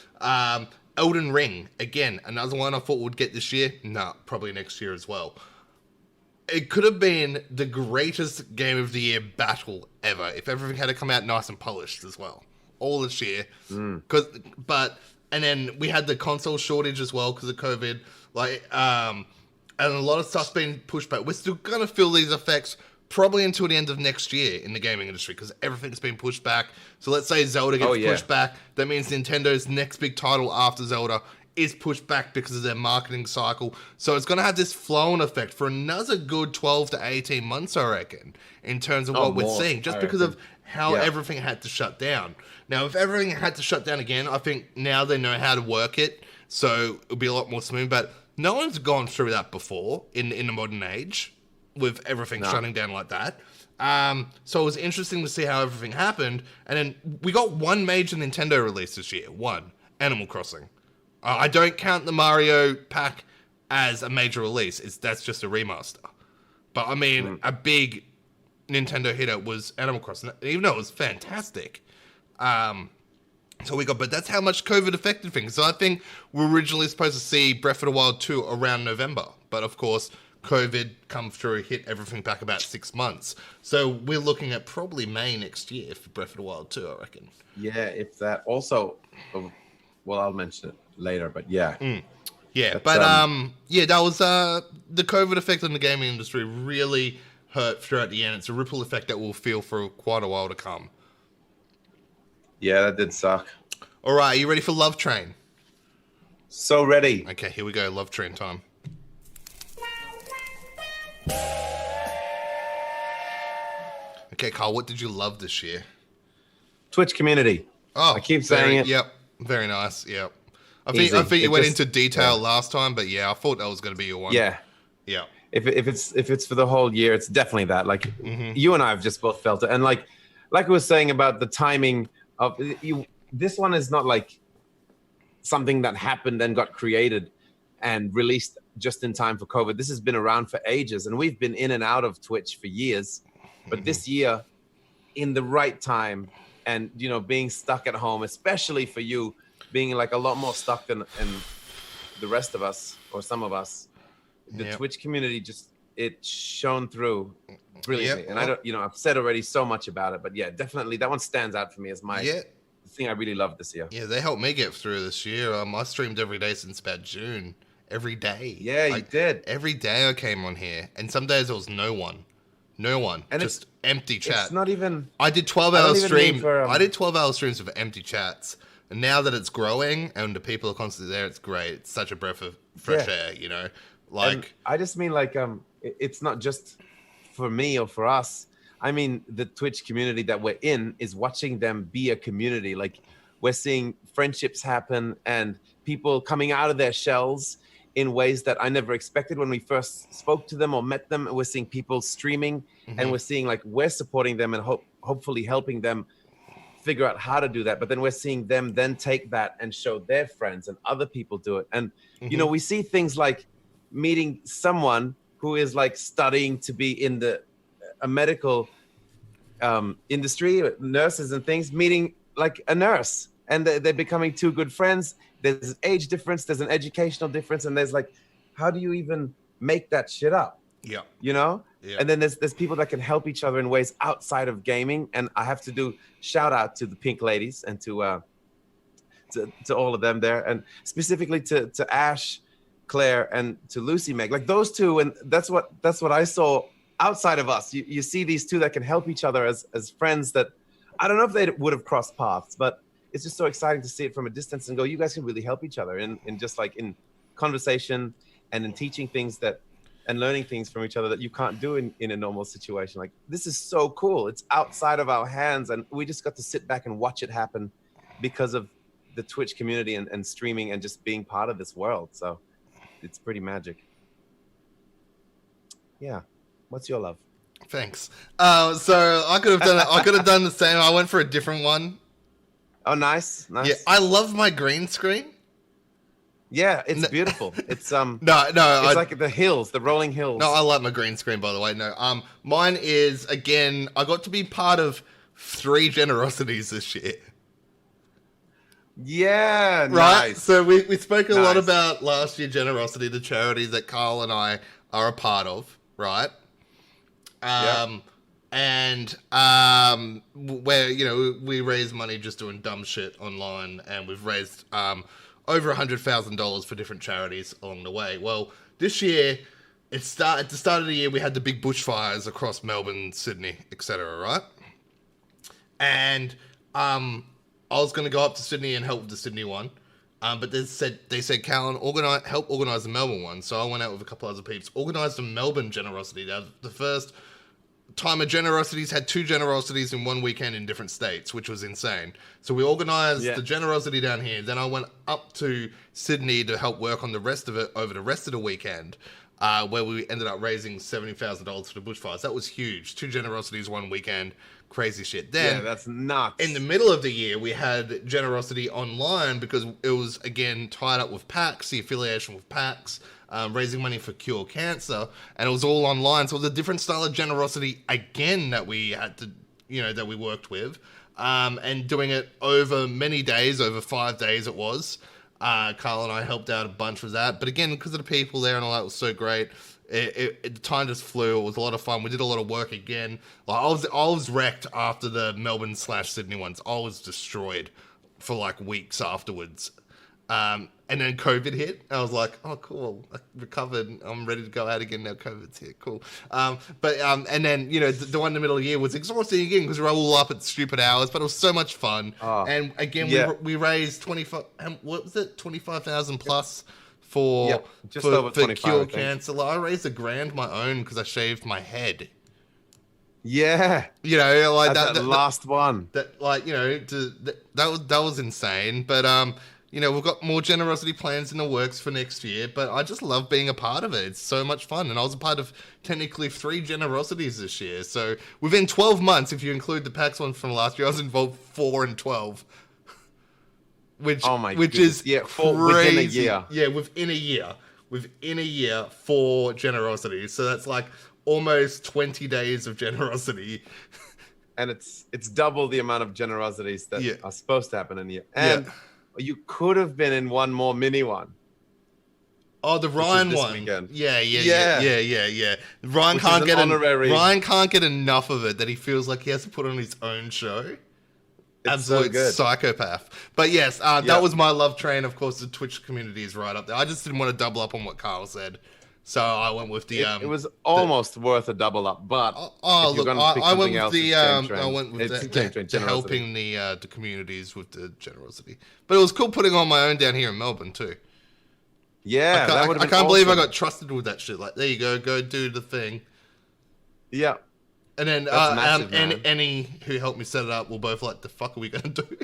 Elden Ring, again, another one I thought would get this year. Nah, probably next year as well. It could have been the greatest Game of the Year battle ever if everything had to come out nice and polished as well. All this year. And then we had the console shortage as well because of COVID. And a lot of stuff's been pushed back. We're still going to feel these effects probably until the end of next year in the gaming industry because everything's been pushed back. So let's say Zelda gets pushed back. That means Nintendo's next big title after Zelda is pushed back because of their marketing cycle. So it's going to have this flow-on effect for another good 12 to 18 months, I reckon, in terms of what we're seeing, just because of how everything had to shut down. Now, if everything had to shut down again, I think now they know how to work it, so it'll be a lot more smooth. But no one's gone through that before in the modern age with everything shutting down like that. So it was interesting to see how everything happened. And then we got one major Nintendo release this year. One, Animal Crossing. I don't count the Mario pack as a major release. That's just a remaster. But I mean, a big Nintendo hitter was Animal Crossing, even though it was fantastic. But that's how much COVID affected things. So I think we're originally supposed to see Breath of the Wild 2 around November. But of course, COVID come through, hit everything back about 6 months. So we're looking at probably May next year for Breath of the Wild 2, I reckon. Yeah, if that also, well, I'll mention it later, but yeah. Yeah, but that was the COVID effect on the gaming industry really hurt throughout the end. It's a ripple effect that we'll feel for quite a while to come. Yeah, that did suck. All right, are you ready for Love Train? So ready. Okay, here we go. Love Train time. Okay, Carl, what did you love this year? Twitch community. Oh, I keep saying it. Yep, very nice. Yep. I think you went into detail last time, but yeah, I thought that was going to be your one. Yeah. Yeah. If it's for the whole year, it's definitely that. Like you and I have just both felt it, and like I was saying about the timing of you. This one is not like something that happened and got created and released just in time for COVID. This has been around for ages, and we've been in and out of Twitch for years. But this year, in the right time, and being stuck at home, especially for you, being like a lot more stuck than the rest of us or some of us, the Twitch community it shone through brilliantly. And I don't, I've said already so much about it, but yeah, definitely that one stands out for me as my thing I really loved this year. Yeah, they helped me get through this year. I streamed every day since about June. Every day. Yeah, you did. Every day I came on here, and some days there was no one, and just empty chat. It's not even. I did 12-hour stream. I did 12-hour streams with empty chats, and now that it's growing and the people are constantly there, it's great. It's such a breath of fresh air, Like, and I just mean like it's not just for me or for us. I mean, the Twitch community that we're in is watching them be a community. Like, we're seeing friendships happen and people coming out of their shells in ways that I never expected when we first spoke to them or met them. We're seeing people streaming and we're seeing like we're supporting them and hopefully helping them figure out how to do that. But then we're seeing them then take that and show their friends and other people do it. And, we see things like meeting someone who is like studying to be in a medical industry, nurses and things, meeting like a nurse, and they're becoming two good friends. There's an age difference, there's an educational difference, and there's like, how do you even make that shit up? Yeah. Yeah. And then there's people that can help each other in ways outside of gaming. And I have to do shout out to the Pink Ladies and to all of them there, and specifically to Ash, Claire, and to Lucy Meg, like those two. And that's what I saw outside of us. You see these two that can help each other as friends that I don't know if they would have crossed paths, but it's just so exciting to see it from a distance and go, you guys can really help each other in just like in conversation and in teaching things and learning things from each other that you can't do in a normal situation. Like, this is so cool. It's outside of our hands, and we just got to sit back and watch it happen because of the Twitch community and streaming and just being part of this world. So it's pretty magic. Yeah. What's your love? Thanks. So I could have done the same. I went for a different one. Oh, nice. Yeah, I love my green screen. Yeah, it's beautiful. It's no, it's like the hills, the rolling hills. No, I like my green screen, by the way. No, mine is, again, I got to be part of 3 generosities this year. Yeah, right. Nice. So we spoke a lot about last year generosity, the charity that Carl and I are a part of, right? And where we raise money just doing dumb shit online, and we've raised over $100,000 for different charities along the way. Well, this year at the start of the year we had the big bushfires across Melbourne, Sydney, etc. Right? And I was going to go up to Sydney and help with the Sydney one, but they said Callan, help organize the Melbourne one. So I went out with a couple other peeps, organized the Melbourne generosity. The first time of generosities had 2 generosities in one weekend in different states, which was insane. So we organized the generosity down here. Then I went up to Sydney to help work on the rest of it over the rest of the weekend, where we ended up raising $70,000 for the bushfires. That was huge. 2 generosities one weekend. Crazy shit. Then that's nuts. In the middle of the year, we had generosity online because it was, again, tied up with PAX, the affiliation with PAX, raising money for Cure Cancer, and it was all online. So it was a different style of generosity again that we had to, that we worked with, and doing it over many days, over 5 days it was. Carl and I helped out a bunch with that, but again, because of the people there and all that, was so great. The time just flew. It was a lot of fun. We did a lot of work again. Like, I was wrecked after the Melbourne/Sydney ones. I was destroyed for like weeks afterwards. And then COVID hit. I was like, oh, cool. I recovered. I'm ready to go out again now. COVID's here. Cool. And then, the one in the middle of the year was exhausting again because we were all up at stupid hours, but it was so much fun. And again, we raised 25,000 plus for Cure Cancer. Like, I raised $1,000 my own because I shaved my head. Yeah. Like that last one. That was insane. But, You know, we've got more generosity plans in the works for next year, but I just love being a part of it. It's so much fun. And I was a part of technically 3 generosities this year. So within 12 months, if you include the PAX one from last year, I was involved 4 and 12. Which is crazy. Within a year. Yeah, within a year. Within a year, 4 generosities. So that's like almost 20 days of generosity. And it's double the amount of generosities that are supposed to happen in a year. And you could have been in one more mini one. Oh, the Ryan one. Weekend. Yeah. Ryan can't get enough of it that he feels like he has to put on his own show. Absolute psychopath. But yes, that was my love train. Of course, the Twitch community is right up there. I just didn't want to double up on what Carl said. So I went with the... it was almost worth a double up, but I went with the helping the communities with the generosity. But it was cool putting on my own down here in Melbourne too. Yeah, I can't believe I got trusted with that shit. Like, there you go do the thing. Yeah. And then any who helped me set it up were both like, the fuck are we going to do?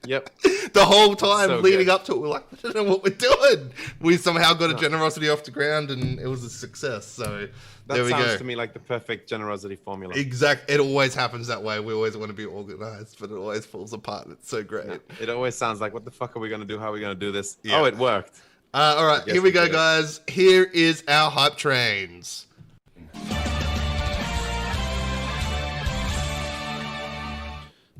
Yep. The whole time leading up to it, we're like, I don't know what we're doing. We somehow got a generosity off the ground and it was a success. So there we go. That sounds to me like the perfect generosity formula. Exactly. It always happens that way. We always want to be organized, but it always falls apart. It's so great. Yeah. It always sounds like, what the fuck are we going to do? How are we going to do this? Yeah. Oh, it worked. All right, here we go, guys. Here is our hype trains.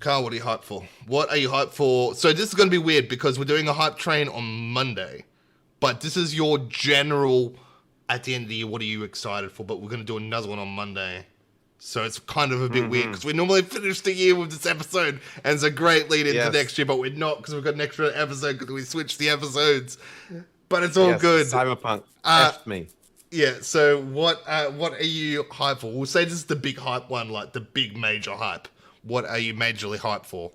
Carl, what are you hyped for? What are you hyped for? So this is going to be weird because we're doing a hype train on Monday, but this is your general, at the end of the year, what are you excited for? But we're going to do another one on Monday. So it's kind of a bit weird because we normally finish the year with this episode and it's a great lead into next year, but we're not because we've got an extra episode because we switched the episodes. But it's all good. Cyberpunk F me. Yeah, so what are you hyped for? We'll say this is the big hype one, like the big major hype. What are you majorly hyped for?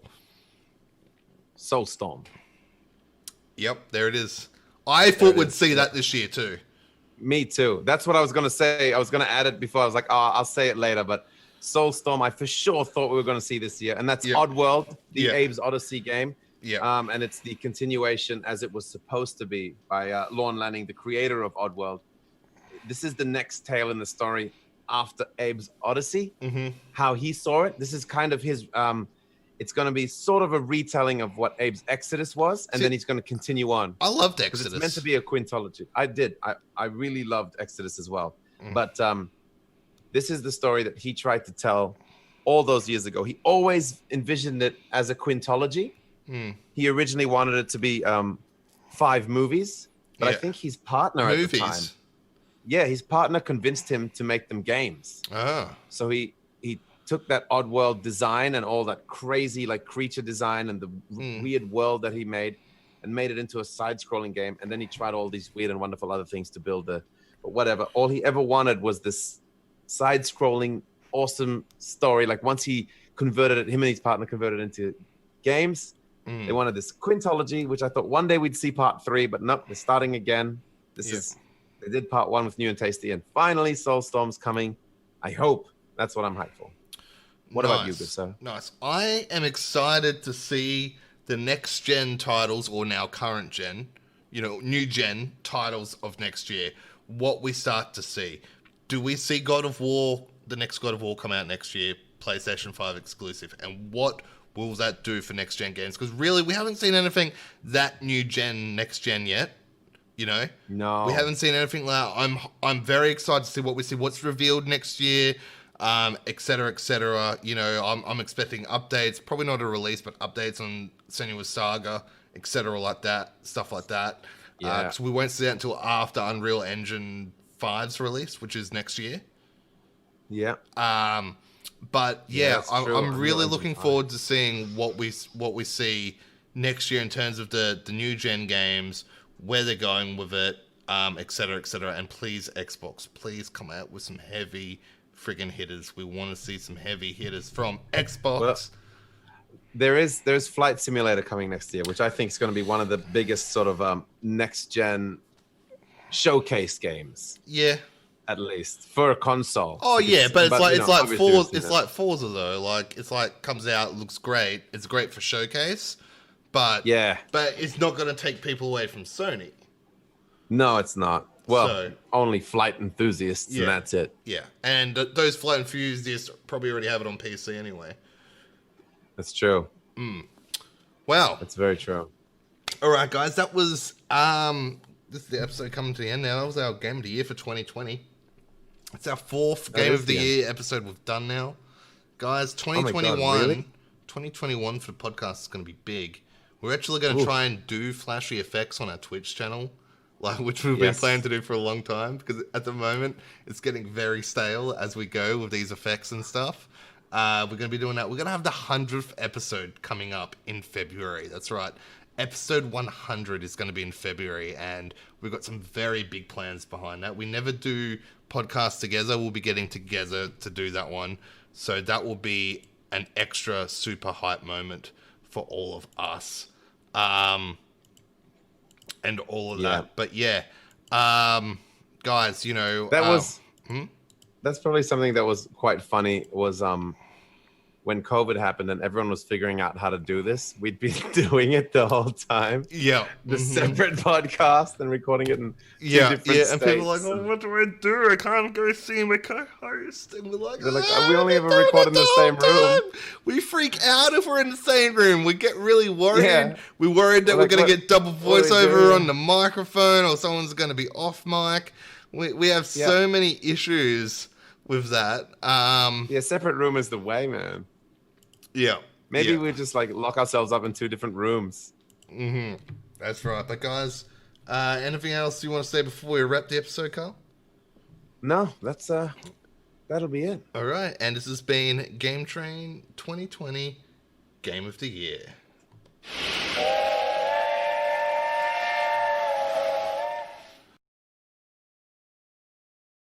Soulstorm. Yep, there it is. I thought we'd see that this year too. Me too. That's what I was going to say. I was going to add it before. I was like, I'll say it later. But Soulstorm, I for sure thought we were going to see this year. And that's Oddworld, the Abe's Odyssey game. Yeah. And it's the continuation as it was supposed to be by Lorne Lanning, the creator of Oddworld. This is the next tale in the story after Abe's Odyssey, how he saw it. This is kind of his, it's going to be sort of a retelling of what Abe's Exodus was, and then he's going to continue on. I loved Exodus. It's meant to be a quintology. I really loved Exodus as well. But this is the story that he tried to tell all those years ago. He always envisioned it as a quintology. He originally wanted it to be 5 movies, but I think his partner at the time... Yeah, his partner convinced him to make them games. So he took that Oddworld design and all that crazy like creature design and the weird world that he made and made it into a side-scrolling game. And then he tried all these weird and wonderful other things to build but whatever. All he ever wanted was this side-scrolling, awesome story. Like once he converted it, him and his partner converted it into games. They wanted this quintology, which I thought one day we'd see part 3, but nope, they're starting again. They did part 1 with New and Tasty, and finally Soulstorm's coming. I hope. That's what I'm hyped for. What about you, good sir? Nice. I am excited to see the next gen titles, or now current gen, new gen titles of next year. What we start to see. Do we see God of War, the next God of War come out next year, PlayStation 5 exclusive? And what will that do for next gen games? Because really, we haven't seen anything that new gen, next gen yet. No, we haven't seen anything like that. I'm very excited to see what we see, what's revealed next year, et cetera, et cetera. I'm expecting updates, probably not a release, but updates on Senua's Saga, et cetera, like that, stuff like that. Yeah. So we won't see that until after Unreal Engine 5's release, which is next year. Yeah. But yeah, I'm really looking forward to seeing what we see next year in terms of the new gen games, where they're going with it, et cetera, et cetera. And please, Xbox, please come out with some heavy friggin' hitters. We want to see some heavy hitters from Xbox. Well, there's Flight Simulator coming next year, which I think is going to be one of the biggest sort of next gen showcase games. Yeah. At least for a console. Oh yeah, but it's like Forza though. Like it's like comes out, looks great. It's great for showcase. but Yeah. it's not going to take people away from Sony. No, it's not. Well, So- only flight enthusiasts, Yeah. and that's it. Yeah, and those flight enthusiasts probably already have it on PC anyway. That's true. Wow. That's very true. All right, guys, that was this is the episode coming to the end now. That was our Game of the Year for 2020. It's our fourth Game is of the the end. Year episode we've done now. Guys, Oh my 2021, God, really? 2021 for the podcast is going to be big. We're actually going to try and do flashy effects on our Twitch channel, which we've been Yes. planning to do for a long time, because at the moment it's getting very stale as we go with these effects and stuff. We're going to be doing that. We're going to have the 100th episode coming up in February. That's right. Episode 100 is going to be in February, and we've got some very big plans behind that. We never do podcasts together. We'll be getting together to do that one. So that will be an extra super hype moment for all of us. And all of that. But yeah, guys, you know, That was that's probably something that was quite funny was when COVID happened and everyone was figuring out how to do this, we'd be doing it the whole time. yeah, The separate podcast and recording it in yeah, different yeah, states. and people are like, "Oh, what do I do? I can't go see my co-host." And we're like, They're like, "Oh, we only ever we're doing record it in the the same whole room." time." We freak out if we're in the same room. We get really worried. Yeah. We're worried that We're we're like, going to what- get double what do we voiceover do? on the microphone, or someone's going to be off mic. We have so many issues with that. Yeah, separate room is the way, man. Yeah. Maybe yeah. we just like lock ourselves up in 2 different rooms. That's right. But guys, anything else you want to say before we wrap the episode, Carl? No, that's that'll be it. All right. And this has been Game Train 2020 Game of the Year.